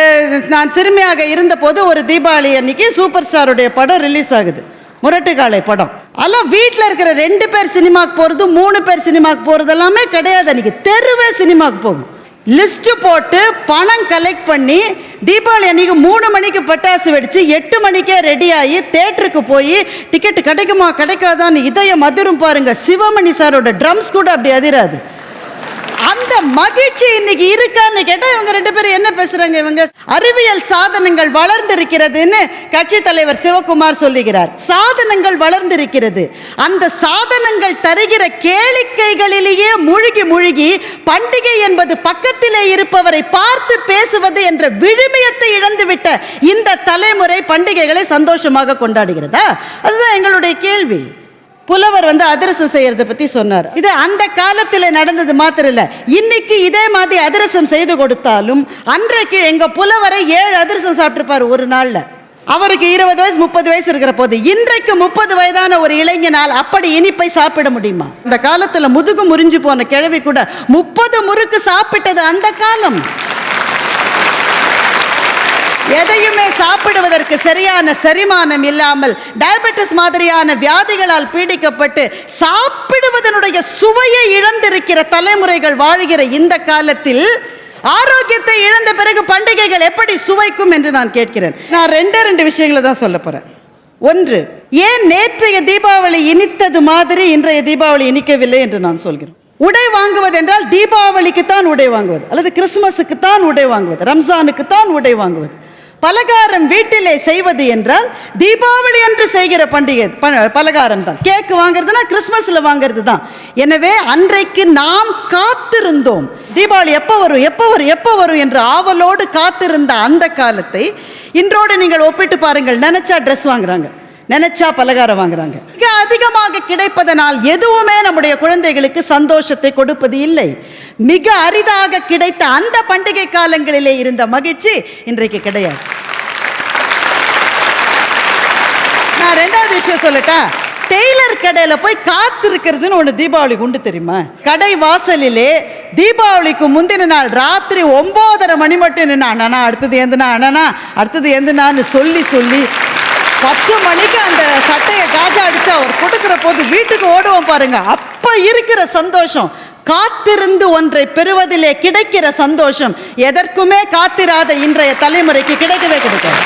நான் சிறுமியாக இருந்த போது ஒரு தீபாவளி அன்னைக்கு சூப்பர் ஸ்டாருடைய படம் ரிலீஸ் ஆகுது, முரட்டுக்காலை படம். அதெல்லாம் வீட்டில் இருக்கிற 2 பேர் சினிமாவுக்கு போகிறது, 3 பேர் சினிமாவுக்கு போகிறது எல்லாமே கிடையாது. அன்னைக்கு தெருவே சினிமாவுக்கு போகும். லிஸ்ட்டு போட்டு பணம் கலெக்ட் பண்ணி தீபாவளி அன்னைக்கு 3 மணிக்கு பட்டாசு வெடித்து 8 மணிக்கே ரெடி ஆகி தேட்டருக்கு போய் டிக்கெட்டு கிடைக்குமா கிடைக்காதான்னு இதயம் அதிரும் பாருங்க. சிவமணி சாரோட ட்ரம்ஸ் கூட அப்படி அதிராது. அந்த அந்த மகிழ்ச்சி இன்னைக்கு இருக்கான்னு கேட்டா இவங்க ரெண்டு பேரும் என்ன பேசுறாங்க? இவங்க அறிவியல் சாதனங்கள் வளர்ந்திருக்கிறதுன்னு கட்சி தலைவர் சிவகுமார் சொல்லுகிறார். சாதனங்கள் வளர்ந்திருக்கிறது. அந்த சாதனங்கள் தருகிற கேளிக்கைகளிலேயே மூழ்கி மூழ்கி பண்டிகை என்பது பக்கத்திலே இருப்பவரை பார்த்து பேசுவது என்ற விழுமியத்தை இழந்துவிட்ட இந்த தலைமுறை பண்டிகைகளை சந்தோஷமாக கொண்டாடுகிறதா? அதுதான் எங்களுடைய கேள்வி. புலவர் அதிரசம் செய்யறதை பத்தி சொன்னார். இது அந்த காலத்தில் நடந்தது மாத்திரம் இல்ல, இன்னைக்கு இதே மாதிரி அதிரசம் செய்து கொடுத்தாலும் அன்றைக்கு எங்க புலவரை 7 அதிரசம் சாப்பிட்டுருப்பாரு ஒரு நாள்ல. அவருக்கு 20 வயசு 30 வயசு இருக்கிற போது இன்றைக்கு 30 வயதான ஒரு இளைஞனால் அப்படி இனிப்பை சாப்பிட முடியுமா? அந்த காலத்துல முதுகு முறிஞ்சு போன கிழவி கூட 30 முறுக்கு சாப்பிட்டது அந்த காலம். எதையுமே சாப்பிடுவதற்கு சரியான செரிமானம் இல்லாமல் டயபெட்டிஸ் மாதிரியான வியாதிகளால் பீடிக்கப்பட்டு சாப்பிடுவதனுடைய சுவையை இழந்திருக்கிற தலைமுறைகள் வாழ்கிற இந்த காலத்தில் ஆரோக்கியத்தை இழந்த பிறகு பண்டிகைகள் எப்படி சுவைக்கும் என்று நான் கேட்கிறேன். நான் ரெண்டு விஷயங்களை தான் சொல்ல போறேன். ஒன்று, ஏன் நேற்றைய தீபாவளி இனித்தது மாதிரி இன்றைய தீபாவளி இனிக்கவில்லை என்று நான் சொல்கிறேன். உடை வாங்குவது என்றால் தீபாவளிக்கு தான் உடை வாங்குவது, அல்லது கிறிஸ்துமஸுக்கு தான் உடை வாங்குவது, ரம்ஜானுக்கு தான் உடை வாங்குவது. பலகாரம் வீட்டிலே செய்வது என்றால் தீபாவளி அன்று செய்கிற பண்டிகை பலகாரம் தான். கேக் வாங்குறதுனா கிறிஸ்துமஸ்ல வாங்குறது தான். எனவே அன்றைக்கு நாம் காத்திருந்தோம், தீபாவளி எப்போ வரும் எப்போ வரும் எப்போ வரும் என்று ஆவலோடு காத்திருந்த அந்த காலத்தை இன்றோடு நீங்கள் ஒப்பிட்டு பாருங்கள். நினைச்சா ட்ரெஸ் வாங்குறாங்க, நினைச்சா பலகாரம் வாங்குறாங்க. மிக அதிகமாக கிடைப்பதனால் எதுவுமே நம்முடைய குழந்தைகளுக்கு சந்தோஷத்தை கொடுப்பது இல்லை. மிக அரிதாக கிடைத்த அந்த பண்டிகை காலங்களிலே இருந்த மகிழ்ச்சி இன்றைக்கு கிடையாது. நான் ரெண்டாவது விஷயம் சொல்லட்டா, டெய்லர் கடையில போய் காத்திருக்கிறதுன்னு ஒன்று தீபாவளிக்கு உண்டு தெரியுமா? கடை வாசலிலே தீபாவளிக்கு முந்தின நாள் ராத்திரி 9:30 மணி மட்டும் நின்னா அண்ணா அடுத்தது ஏந்துனா அண்ணா அடுத்தது ஏந்துனான்னு சொல்லி 10 மணிக்கு அந்த சட்டையை காஜா அடிச்சு அவர் கொடுக்கிற போது வீட்டுக்கு ஓடுவோம் பாருங்க. அப்ப இருக்கிற சந்தோஷம், காத்திருந்து ஒன்றை பெறுவதிலே கிடைக்கிற சந்தோஷம் எதற்குமே காத்திராத இன்றைய தலைமுறைக்கு கிடைக்கவே கிடைக்காது.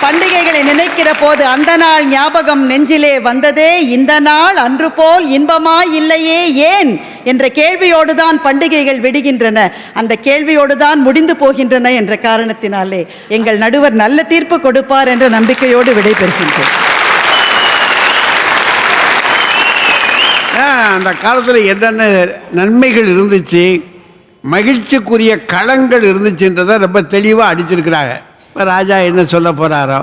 பண்டிகைகளை நினைக்கிற போது அந்த நாள் ஞாபகம் நெஞ்சிலே வந்ததே, இந்த நாள் அன்று போல் இன்பமாய் இல்லையே ஏன் என்ற கேள்வியோடு தான் பண்டிகைகள் விடுகின்றன, அந்த கேள்வியோடு தான் முடிந்து போகின்றன என்ற காரணத்தினாலே எங்கள் நடுவர் நல்ல தீர்ப்பு கொடுப்பார் என்ற நம்பிக்கையோடு விடைபெறுகின்றோம். அந்த காலத்தில் என்னென்ன நன்மைகள் இருந்துச்சு, மகிழ்ச்சிக்குரிய களங்கள் இருந்துச்சுன்றதை ரொம்ப தெளிவாக அடிச்சிருக்கிறாங்க. இப்போ ராஜா என்ன சொல்ல போகிறாரோ.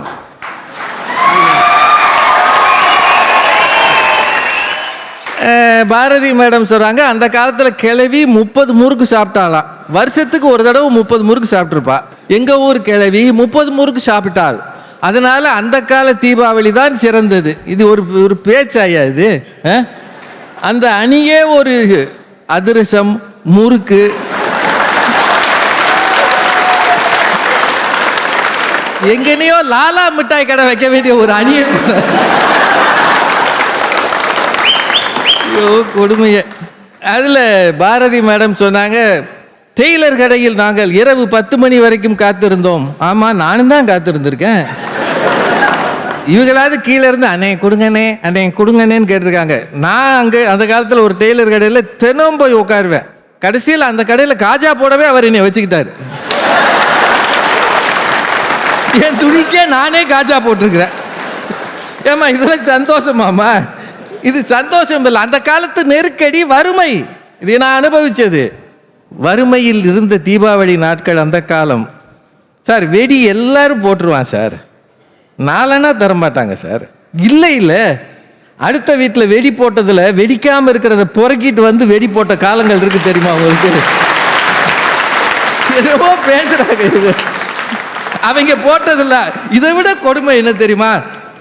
பாரதி மேடம் சொல்கிறாங்க, அந்த காலத்தில் கிழவி 30 முறுக்கு சாப்பிட்டாலாம். வருஷத்துக்கு ஒரு தடவை 30 முறுக்கு சாப்பிட்ருப்பா. எங்கள் ஊர் கிழவி 30 முறுக்கு சாப்பிட்டாள். அதனால் அந்த கால தீபாவளி தான் சிறந்தது. இது ஒரு பேச்சாயா இது? அந்த அணியே ஒரு அதிரசம் முறுக்கு எங்கனையோ லாலா மிட்டாய் கடை வைக்க வேண்டிய ஒரு அணியை கொடுமைய. அதில் பாரதி மேடம் சொன்னாங்க, டெய்லர் கடையில் நாங்கள் இரவு 10 மணி வரைக்கும் காத்திருந்தோம். ஆமாம், நானும் தான் காத்திருந்திருக்கேன். இவங்களாவது கீழே இருந்து அண்ணே கொடுங்கண்ணே அண்ணே கொடுங்கண்ணேன்னு கேட்டிருக்காங்க. நான் அங்கே அந்த காலத்தில் ஒரு டெய்லர் கடையில் தினம் போய் உட்காருவேன். கடைசியில் அந்த கடையில் காஜா போடவே அவர் என்னை வச்சுக்கிட்டாரு. என் துணிக்கே நானே காஜா போட்டிருக்கிறேன். ஏம்மா இதெல்லாம் சந்தோஷமாம்மா? இது சந்தோஷம் இல்லை. அந்த காலத்து நெருக்கடி, வறுமை, இது நான் அனுபவித்தது. வறுமையில் இருந்த தீபாவளி நாட்கள் அந்த காலம். சார் வெடி எல்லாரும் போட்டுருவான் சார், நாலனா தரமாட்டாங்க சார். இல்லை அடுத்த வீட்டில் வெடி போட்டதில் வெடிக்காமல் இருக்கிறத பொறுக்கிட்டு வெடி போட்ட காலங்கள் இருக்கு தெரியுமா உங்களுக்கு? என்னவோ பேசுறாங்க. அவங்க போட்டதில்ல. இதை விட கொடுமை என்ன தெரியுமா?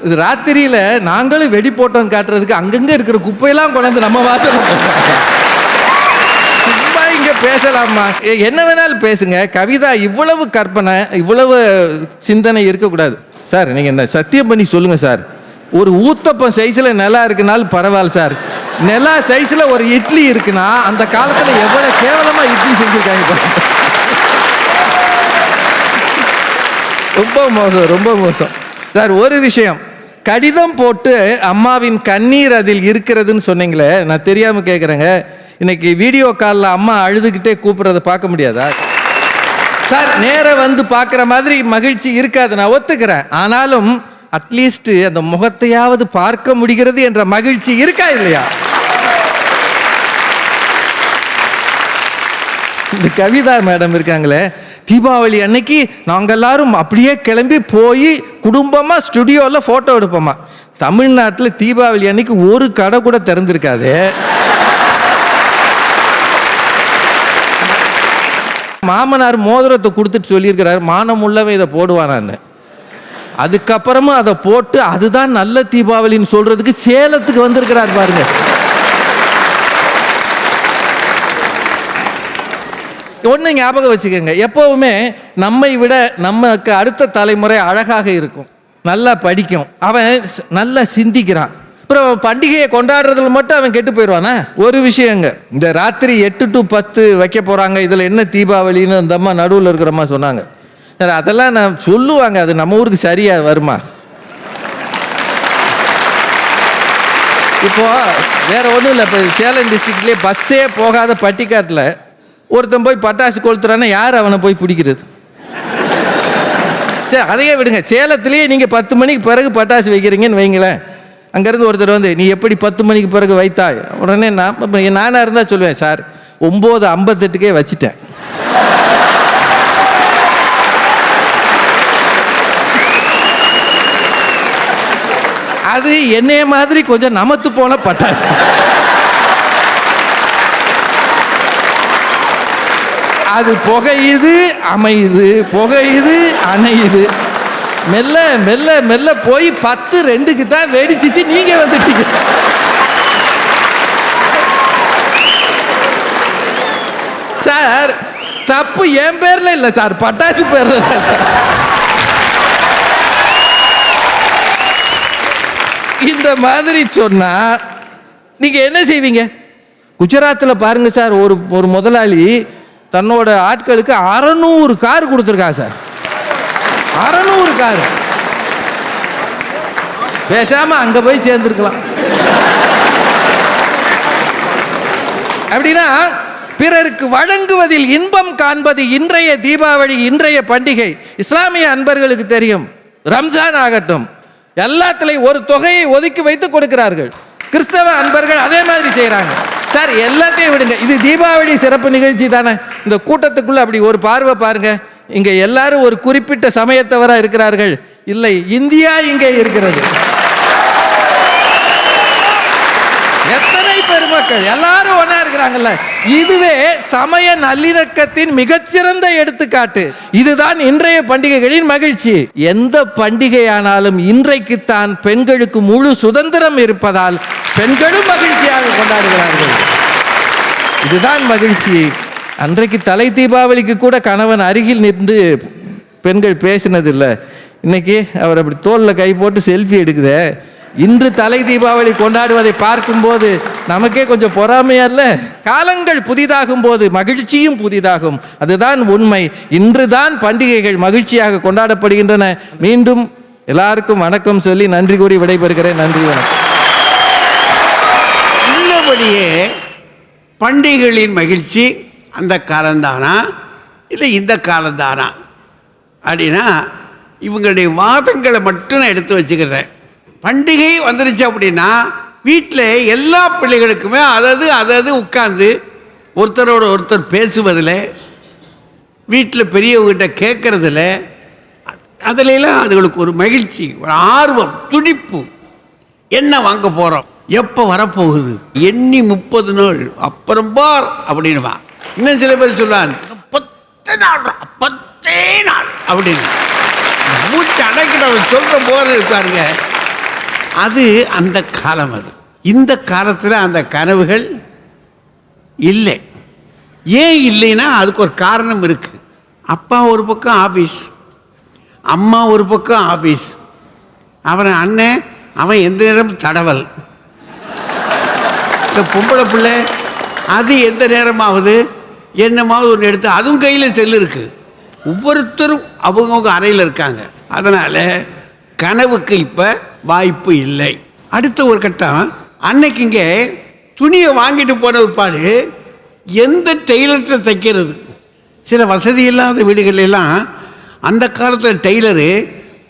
இது ராத்திரியில் நாங்களும் வெடி போட்டோன்னு காட்டுறதுக்கு அங்கங்கே இருக்கிற குப்பையெல்லாம் கொண்டாந்து நம்ம வாசல். சும்மா இங்கே பேசலாமா? என்ன வேணாலும் பேசுங்க. கவிதா இவ்வளவு கற்பனை, இவ்வளவு சிந்தனை இருக்கக்கூடாது சார். நீங்கள் என்ன சத்தியம் பண்ணி சொல்லுங்கள் சார், ஒரு ஊத்தப்பம் சைஸில் நிலா இருக்குனாலும் பரவாயில்ல சார், நிலா சைஸில் ஒரு இட்லி இருக்குன்னா அந்த காலத்தில் எவ்வளோ கேவலமாக இட்லி செஞ்சுருக்காங்க. ரொம்ப மோசம், ரொம்ப மோசம் சார். ஒரு விஷயம், கடிதம் போட்டு அம்மாவின் கண்ணீர் அதில் இருக்கிறதுன்னு சொன்னீங்களே, நான் தெரியாமல் கேட்குறேங்க. இன்னைக்கு வீடியோ காலில் அம்மா அழுதுகிட்டே கூப்பிட்றத பார்க்க முடியாதா சார்? நேரா வந்து பார்க்குற மாதிரி மகிழ்ச்சி இருக்காது, நான் ஒத்துக்கிறேன். ஆனாலும் அட்லீஸ்ட் அந்த முகத்தையாவது பார்க்க முடிகிறது என்ற மகிழ்ச்சி இருக்கா இல்லையா? இந்த கவிதா மேடம் இருக்காங்களே, தீபாவளி அன்னைக்கு நாங்கள் எல்லாரும் அப்படியே கிளம்பி போய் குடும்பமாக ஸ்டுடியோவில் ஃபோட்டோ எடுப்போமா. தமிழ்நாட்டில் தீபாவளி அன்னைக்கு ஒரு கடை கூட திறந்திருக்காது. மாமனார் மோதிரத்தை கொடுத்துட்டு சொல்லியிருக்கிறார், மானம் உள்ளவன் இதை போடுவானான்னு. அதுக்கப்புறமா அதை போட்டு அதுதான் நல்ல தீபாவளின்னு சொல்றதுக்கு சேலத்துக்கு வந்திருக்கிறார் பாருங்க. ஒன்று ஞாபகம் வச்சுக்கோங்க, எப்பவுமே நம்மை விட நமக்கு அடுத்த தலைமுறை அழகாக இருக்கும், நல்லா படிக்கும், அவன் நல்லா சிந்திக்கிறான். அப்புறம் பண்டிகையை கொண்டாடுறதுல மட்டும் அவன் கெட்டு போயிடுவானா? ஒரு விஷயங்க, இந்த ராத்திரி 8 to 10 வைக்க போகிறாங்க, இதில் என்ன தீபாவளின்னு அந்த அம்மா நடுவில் இருக்கிறம்மா சொன்னாங்க. சார் அதெல்லாம் நான் சொல்லுவாங்க, அது நம்ம ஊருக்கு சரியா வருமா? இப்போ வேற ஒன்றும் இல்லை, இப்போ சேலம் டிஸ்ட்ரிக்ட்லேயே பஸ்ஸே போகாத பட்டிக்காட்டில் ஒருத்தன் போய் பட்டாசு கொளுத்துறான்னா யார் அவனை போய் பிடிக்கிறது? சரி அதையே விடுங்க, சேலத்திலேயே நீங்கள் 10 மணிக்கு பிறகு பட்டாசு வைக்கிறீங்கன்னு வைங்களேன், அங்கேருந்து ஒருத்தர் வந்து நீ எப்படி 10 மணிக்கு பிறகு வைத்தாய்? உடனே நானாக இருந்தால் சொல்லுவேன், சார் 9:58 வச்சுட்டேன். அது என்னைய மாதிரி கொஞ்சம் நமத்து போன பட்டாசு. அது புகையுது அமையுது, புகையுது அணையுது, மெல்ல மெல்ல மெல்ல போய் 10:02 தான் வெடிச்சிச்சு, நீங்க வந்துட்டீங்க. சார் தப்பு என் பேர்ல இல்லை சார், பட்டாசு பேர்ல தான் சார். இந்த மாதிரி சொன்னா நீங்க என்ன செய்வீங்க? குஜராத்தில் பாருங்க சார், ஒரு முதலாளி தன்னோட ஆட்களுக்கு 600 கார் கொடுத்துருக்காங்க சார். 600 கார். பேசாம அங்க போய் சேர்ந்துருக்கலாம். அப்படின்னா பிறருக்கு வழங்குவதில் இன்பம் காண்பது இன்றைய தீபாவளி, இன்றைய பண்டிகை. இஸ்லாமிய அன்பர்களுக்கு தெரியும், ரம்ஜான் ஆகட்டும், எல்லாத்துலையும் ஒரு தொகையை ஒதுக்கி வைத்து கொடுக்கிறார்கள். கிறிஸ்தவ அன்பர்கள் அதே மாதிரி செய்கிறாங்க. சார் எல்லாத்தையும் விடுங்க, இது தீபாவளி சிறப்பு நிகழ்ச்சி தானே. இந்த கூட்டத்துக்குள்ள அப்படி ஒரு பார்வை பாருங்க, இங்க எல்லாரும் ஒரு குறிப்பிட்ட சமயத்தவரா இருக்கிறார்கள். இல்லை, இந்தியா இங்கே இருக்கிறது. எத்தனை பெருமக்கள் எல்லாரும் ஒன்னா இருக்கிறாங்கல்ல. இதுவே சமய நல்லிணக்கத்தின் மிகச்சிறந்த எடுத்துக்காட்டு. இதுதான் இன்றைய பண்டிகைகளின் மகிழ்ச்சி. எந்த பண்டிகையானாலும் இன்றைக்குத்தான் பெண்களுக்கு முழு சுதந்திரம் இருப்பதால் பெண்களும் மகிழ்ச்சியாக கொண்டாடுகிறார்கள். இதுதான் மகிழ்ச்சி. அன்றைக்கு தலை தீபாவளிக்கு கூட கணவன் அருகில் நின்று பெண்கள் பேசினதில்லை. இன்னைக்கு அவர் அப்படி தோளில் கை போட்டு செல்ஃபி எடுக்குது. இன்று தலை தீபாவளி கொண்டாடுவதை பார்க்கும்போது நமக்கே கொஞ்சம் பொறாமையா இல்லை? காலங்கள் புதிதாகும் போது மகிழ்ச்சியும் புதிதாகும், அதுதான் உண்மை. இன்றுதான் பண்டிகைகள் மகிழ்ச்சியாக கொண்டாடப்படுகின்றன. மீண்டும் எல்லாருக்கும் வணக்கம் சொல்லி நன்றி கூறி விடைபெறுகிறேன். நன்றி, வணக்கம். உள்ளபடியே பண்டிகைகளின் மகிழ்ச்சி அந்த காலந்தானா இல்லை இந்த காலந்தானா அப்படின்னா இவங்களுடைய வாதங்களை மட்டும் நான் எடுத்து வச்சுக்கிறேன். பண்டிகை வந்துருச்சு அப்படின்னா வீட்டில் எல்லா பிள்ளைகளுக்குமே அதாவது உட்கார்ந்து ஒருத்தரோட ஒருத்தர் பேசுவதில், வீட்டில் பெரியவங்கிட்ட கேட்கறதில், அதிலெல்லாம் அதுகளுக்கு ஒரு மகிழ்ச்சி, ஒரு ஆர்வம், துடிப்பு. என்ன வாங்க போகிறோம், எப்போ வரப்போகுது, எண்ணி 30 நாள் அப்புறம் பார் அப்படின்வா. இன்னும் சில பேர் சொல்லுவாங்க 10 நாள் 10 நாள் அப்படின்னு மூச்சு அடைக்கிறவங்க சொல்கிற போது இருக்காருங்க. அது அந்த காலம். அது இந்த காலத்தில் அந்த கனவுகள் இல்லை. ஏன் இல்லைன்னா அதுக்கு ஒரு காரணம் இருக்கு. அப்பா ஒரு பக்கம் ஆஃபீஸ், அம்மா ஒரு பக்கம் ஆஃபீஸ், அவன் அண்ணன் அவன் எந்த நேரம் தடவல், இந்த பொம்பளை பிள்ளை அது எந்த நேரமாவது என்னமாவது ஒன்று எடுத்து அதுவும் கையில் செல்லு இருக்கு. ஒவ்வொருத்தரும் அவங்கவுங்க அறையில் இருக்காங்க. அதனால் கனவுக்கு இப்போ வாய்ப்பு இல்லை. அடுத்த ஒரு கட்டம், அன்னைக்கு இங்கே துணியை வாங்கிட்டு போன ஒருபாடு எந்த டெய்லர்கிட்ட தைக்கிறது? சில வசதி இல்லாத வீடுகளெல்லாம் அந்த காலத்தில் டெய்லரு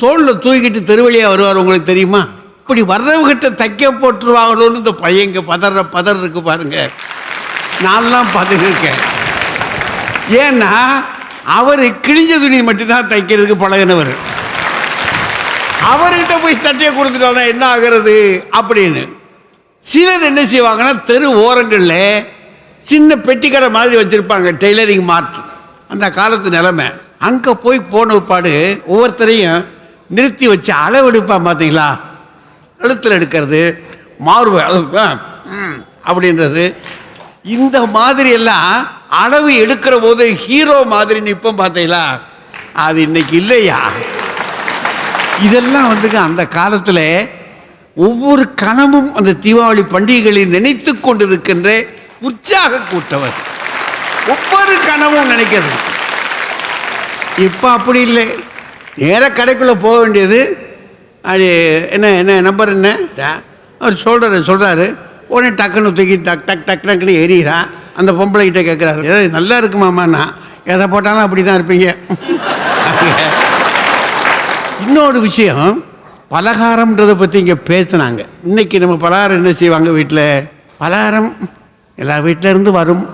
தோளில் தூக்கிட்டு தெருவழியாக வருவார், உங்களுக்கு தெரியுமா? இப்படி வர்றவங்கிட்ட தைக்க போட்டுருவாங்களோன்னு இந்த பையங்க பதற இருக்கு பாருங்க. நான்லாம் பதறிருக்கேன். ஏன்னா அவர் கிழிஞ்ச துணி மட்டும்தான் தைக்கிறதுக்கு பழகினவர். அவர்கிட்ட போய் சட்டையை கொடுத்துட்டோம்னா என்ன ஆகிறது அப்படின்னு. சிலர் என்ன செய்வாங்கன்னா தெரு ஓரங்களில் சின்ன பெட்டிக்கடை மாதிரி வச்சுருப்பாங்க, டெய்லரிங் மார்ட். அந்த காலத்து நிலைமை. அங்கே போய் போன ஒருபாடு ஒவ்வொருத்தரையும் நிறுத்தி வச்சு அளவெடுப்பான் பார்த்தீங்களா? கழுத்தில் எடுக்கிறது, மார்பு அப்படின்றது. இந்த மாதிரி எல்லாம் அளவு எடுக்கிற போது ஹீரோ மாதிரி நிற்போம் பார்த்தீங்களா? அது இன்னைக்கு இல்லையா? இதெல்லாம் வந்துங்க அந்த காலத்தில் ஒவ்வொரு கனவும் அந்த தீபாவளி பண்டிகைகளை நினைத்து கொண்டிருக்கின்ற உற்சாக கூட்டவர். ஒவ்வொரு கனவும் நினைக்கிறது. இப்போ அப்படி இல்லை. நேர கடைக்குள்ளே போக வேண்டியது. அது என்ன நம்பர் என்ன அவர் சொல்கிறாரு. உடனே டக்குன்னு தூக்கி டக் டக் டக் டக்குன்னு எறிகிறான். அந்த பொம்பளை கிட்ட கேட்குறாரு, ஏதாவது நல்லா இருக்குமாம்மாண்ணா? எதை போட்டாலும் அப்படி தான் இருப்பீங்க. இன்னொரு விஷயம், பலகாரம்ன்றதை பற்றி இங்கே பேசினாங்க. இன்றைக்கி நம்ம பலகாரம் என்ன செய்வாங்க வீட்டில்? பலகாரம் எல்லா வீட்டில் இருந்து வரும்.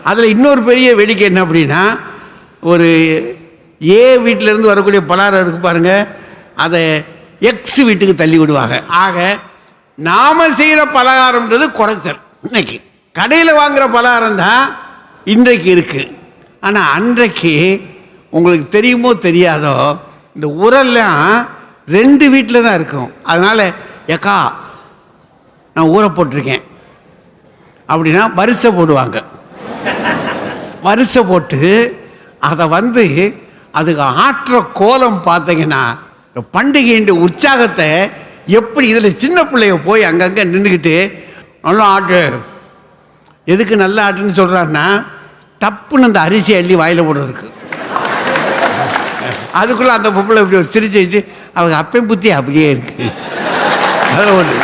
அதில் இன்னொரு பெரிய வேடிக்கை என்ன அப்படின்னா, ஒரு வீட்டிலேருந்து வரக்கூடிய பலகாரம் இருக்கு பாருங்கள், அதை எக்ஸ் வீட்டுக்கு தள்ளி விடுவாங்க. ஆக நாம் செய்கிற பலகாரம்ன்றது குறைச்சல். இன்னைக்கு கடையில் வாங்குகிற பலகாரம் தான் இன்றைக்கு இருக்குது. ஆனால் அன்றைக்கு உங்களுக்கு தெரியுமோ தெரியாதோ, இந்த உரெல்லாம் 2 வீட்டில் தான் இருக்கும். அதனால் ஏக்கா நான் ஊற போட்டிருக்கேன் அப்படின்னா வரிசை போடுவாங்க. வரிசை போட்டு அதை அதுக்கு ஆற்ற கோலம் பார்த்தீங்கன்னா பண்டிகைன்ற உற்சாகத்தை எப்படி. இதில் சின்ன பிள்ளைய போய் அங்கங்கே நின்றுக்கிட்டு நல்லா ஆட்டு. எதுக்கு நல்ல ஆட்டுன்னு சொல்கிறாருன்னா, டப்புன்னு அந்த அரிசி அள்ளி வாயில் போடுறதுக்கு. அதுக்குள்ளே அந்த பொம்பளை இப்படி ஒரு சிரிச்சிட்டு அவங்க அப்பையும் புத்தி அப்படியே இருக்குது. அதில் ஒன்று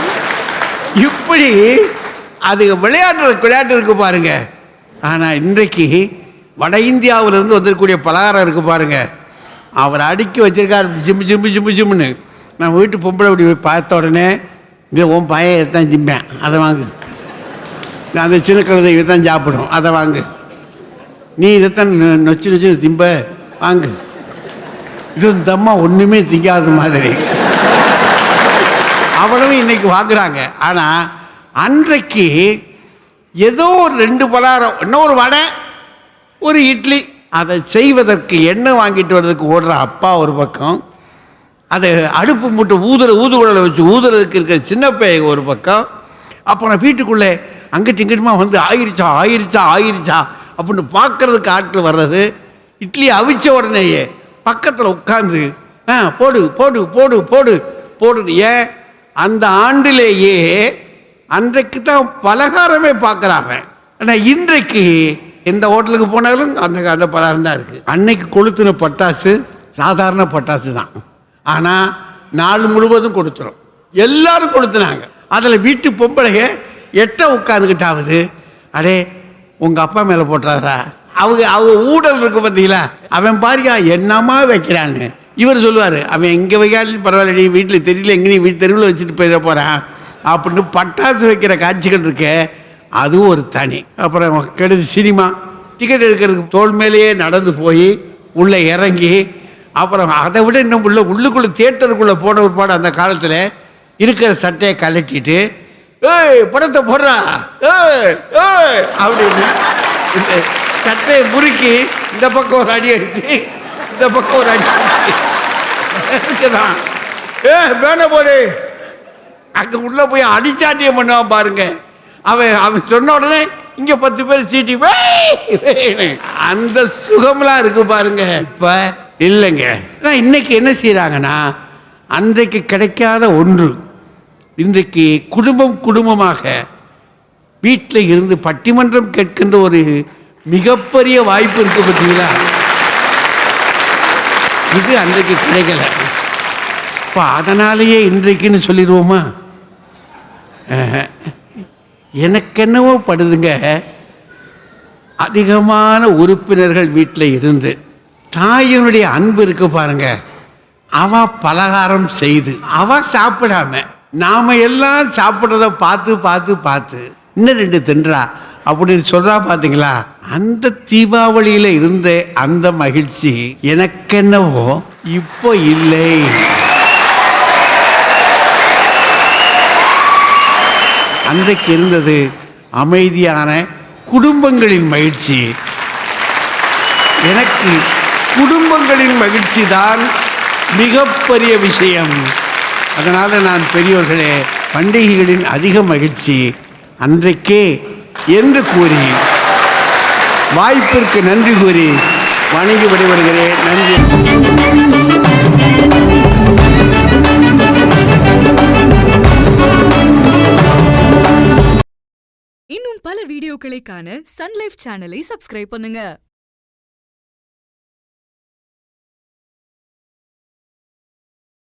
இப்படி அது விளையாட்டு இருக்கு பாருங்க. ஆனால் இன்றைக்கு வட இந்தியாவிலேருந்து வந்திருக்கக்கூடிய பலகாரம் இருக்கு பாருங்க, அவர் அடுக்கி வச்சிருக்காரு ஜிம்மு ஜிம்மு ஜிம்மு ஜிம்முன்னு. நான் வீட்டு பொம்பளை இப்படி பார்த்த உடனே, இங்கே உன் பையன் இதைத்தான் ஜிம்பேன், அதை வாங்கு. நான் அந்த சின்ன கழுதை இதைத்தான் சாப்பிடும், அதை வாங்கு. நீ இதைத்தான் நொச்சு நொச்சு திம்ப, வாங்கு. இது இந்த அம்மா ஒன்றுமே திங்காத மாதிரி அவ்வளவு இன்னைக்கு வாங்குறாங்க. ஆனால் அன்றைக்கு ஏதோ ஒரு 2 பலகாரம், இன்னொரு வடை, ஒரு இட்லி, அதை செய்வதற்கு எண்ணெய் வாங்கிட்டு வர்றதுக்கு ஓடுற அப்பா ஒரு பக்கம், அதை அடுப்பு மூட்டை ஊதுகுழலை வச்சு ஊதுறதுக்கு இருக்கிற சின்ன பையன் ஒரு பக்கம். அப்புறம் வீட்டுக்குள்ளே அங்கிட்டு இங்கிட்டுமா ஆயிருச்சா அப்படின்னு பார்க்கறதுக்கு ஆட்கள் வர்றது. இட்லி அவிச்ச உடனேயே பக்கத்தில் உட்காந்து போடு போடு போடு போடு போடு. ஏன் அந்த ஆண்டிலேயே அன்றைக்கு தான் பலகாரமே பார்க்குறாங்க. ஆனால் இன்றைக்கு எந்த ஹோட்டலுக்கு போனாலும் அந்த பலகாரம் தான் இருக்குது. அன்னைக்கு கொளுத்தின பட்டாசு சாதாரண பட்டாசு தான். ஆனால் நாள் முழுவதும் கொடுத்துரும். எல்லாரும் கொளுத்துனாங்க. அதில் வீட்டு பொம்பளைங்க எட்ட உட்காந்துக்கிட்டாவது, அடே உங்கள் அப்பா மேலே போட்டுறாரா, அவங்க ஊடல் இருக்கு பார்த்தீங்களா, அவன் பாருங்க என்னமா வைக்கிறான்னு. இவர் சொல்லுவார், அவன் எங்கே வைக்காலும் பரவாயில்ல, வீட்டில் தெரியல, எங்கே நீ வீட்டு தெருவில் வச்சுட்டு போயிட போகிறான் அப்படின்னு பட்டாசு வைக்கிற காட்சிகள் இருக்கு. அதுவும் ஒரு தனி. அப்புறம் கிடைச்சி சினிமா டிக்கெட் எடுக்கிறதுக்கு தோல் மேலேயே நடந்து போய் உள்ளே இறங்கி, அப்புறம் அதை விட இன்னும் உள்ளுக்குள்ளே தியேட்டருக்குள்ளே போன ஒரு பாடம் அந்த காலத்தில் இருக்கிற சட்டையை கலட்டிட்டு, ஏய் படத்தை போடுறா அப்படின்னு இந்த சட்டையை முறுக்கி இந்த பக்கம் ஒரு அடி அடிச்சு இந்த பக்கம் ஒரு அடி இருக்குதான். வேண போடு, அங்கே உள்ளே போய் அடிச்சாட்டியம் பண்ணுவான் பாருங்க. அவன் சொன்ன உடனே இங்கே 10 பேர் சீட்டி அந்த சுகம்லாம் இருக்கு பாருங்க. இப்போ இல்லைங்க. இன்னைக்கு என்ன செய்கிறாங்கன்னா, அன்றைக்கு கிடைக்காத ஒன்று இன்றைக்கு குடும்பமாக வீட்டில் இருந்து பட்டிமன்றம் கேட்கின்ற ஒரு மிகப்பெரிய வாய்ப்பு இருக்கு பார்த்தீங்களா? இது அன்றைக்கு கிடைக்கல. இப்போ அதனாலேயே இன்றைக்குன்னு சொல்லிடுவோமா? எனக்கென்னவோ படுதுங்க, அதிகமான உறுப்பினர்கள் வீட்டில் இருந்து தாயினுடைய அன்பு இருக்கு பாருங்க, அவ பலகாரம் செய்து அவ சாப்பிடாம நாம எல்லாம் சாப்பிட்றத பார்த்து பார்த்து பார்த்து இன்னும் 2 தின்றா அப்படின்னு சொல்றா பாத்தீங்களா, அந்த தீபாவளியில இருந்த அந்த மகிழ்ச்சி எனக்கென்னவோ இப்போ இல்லை. அன்றைக்கு இருந்தது அமைதியான குடும்பங்களின் மகிழ்ச்சி. எனக்கு குடும்பங்களின் மகிழ்ச்சி தான் மிகப்பெரிய விஷயம். அதனால் நான் பெரியோர்களே, பண்டிகைகளின் அதிக மகிழ்ச்சி அன்றைக்கே என்று கூறி வாய்ப்பிற்கு நன்றி கூறி வணங்கி விடைபெறுகிறேன். நன்றி. இன்னும் பல வீடியோக்களை காண சன் லைஃப் சேனலை சப்ஸ்கிரைப் பண்ணுங்க.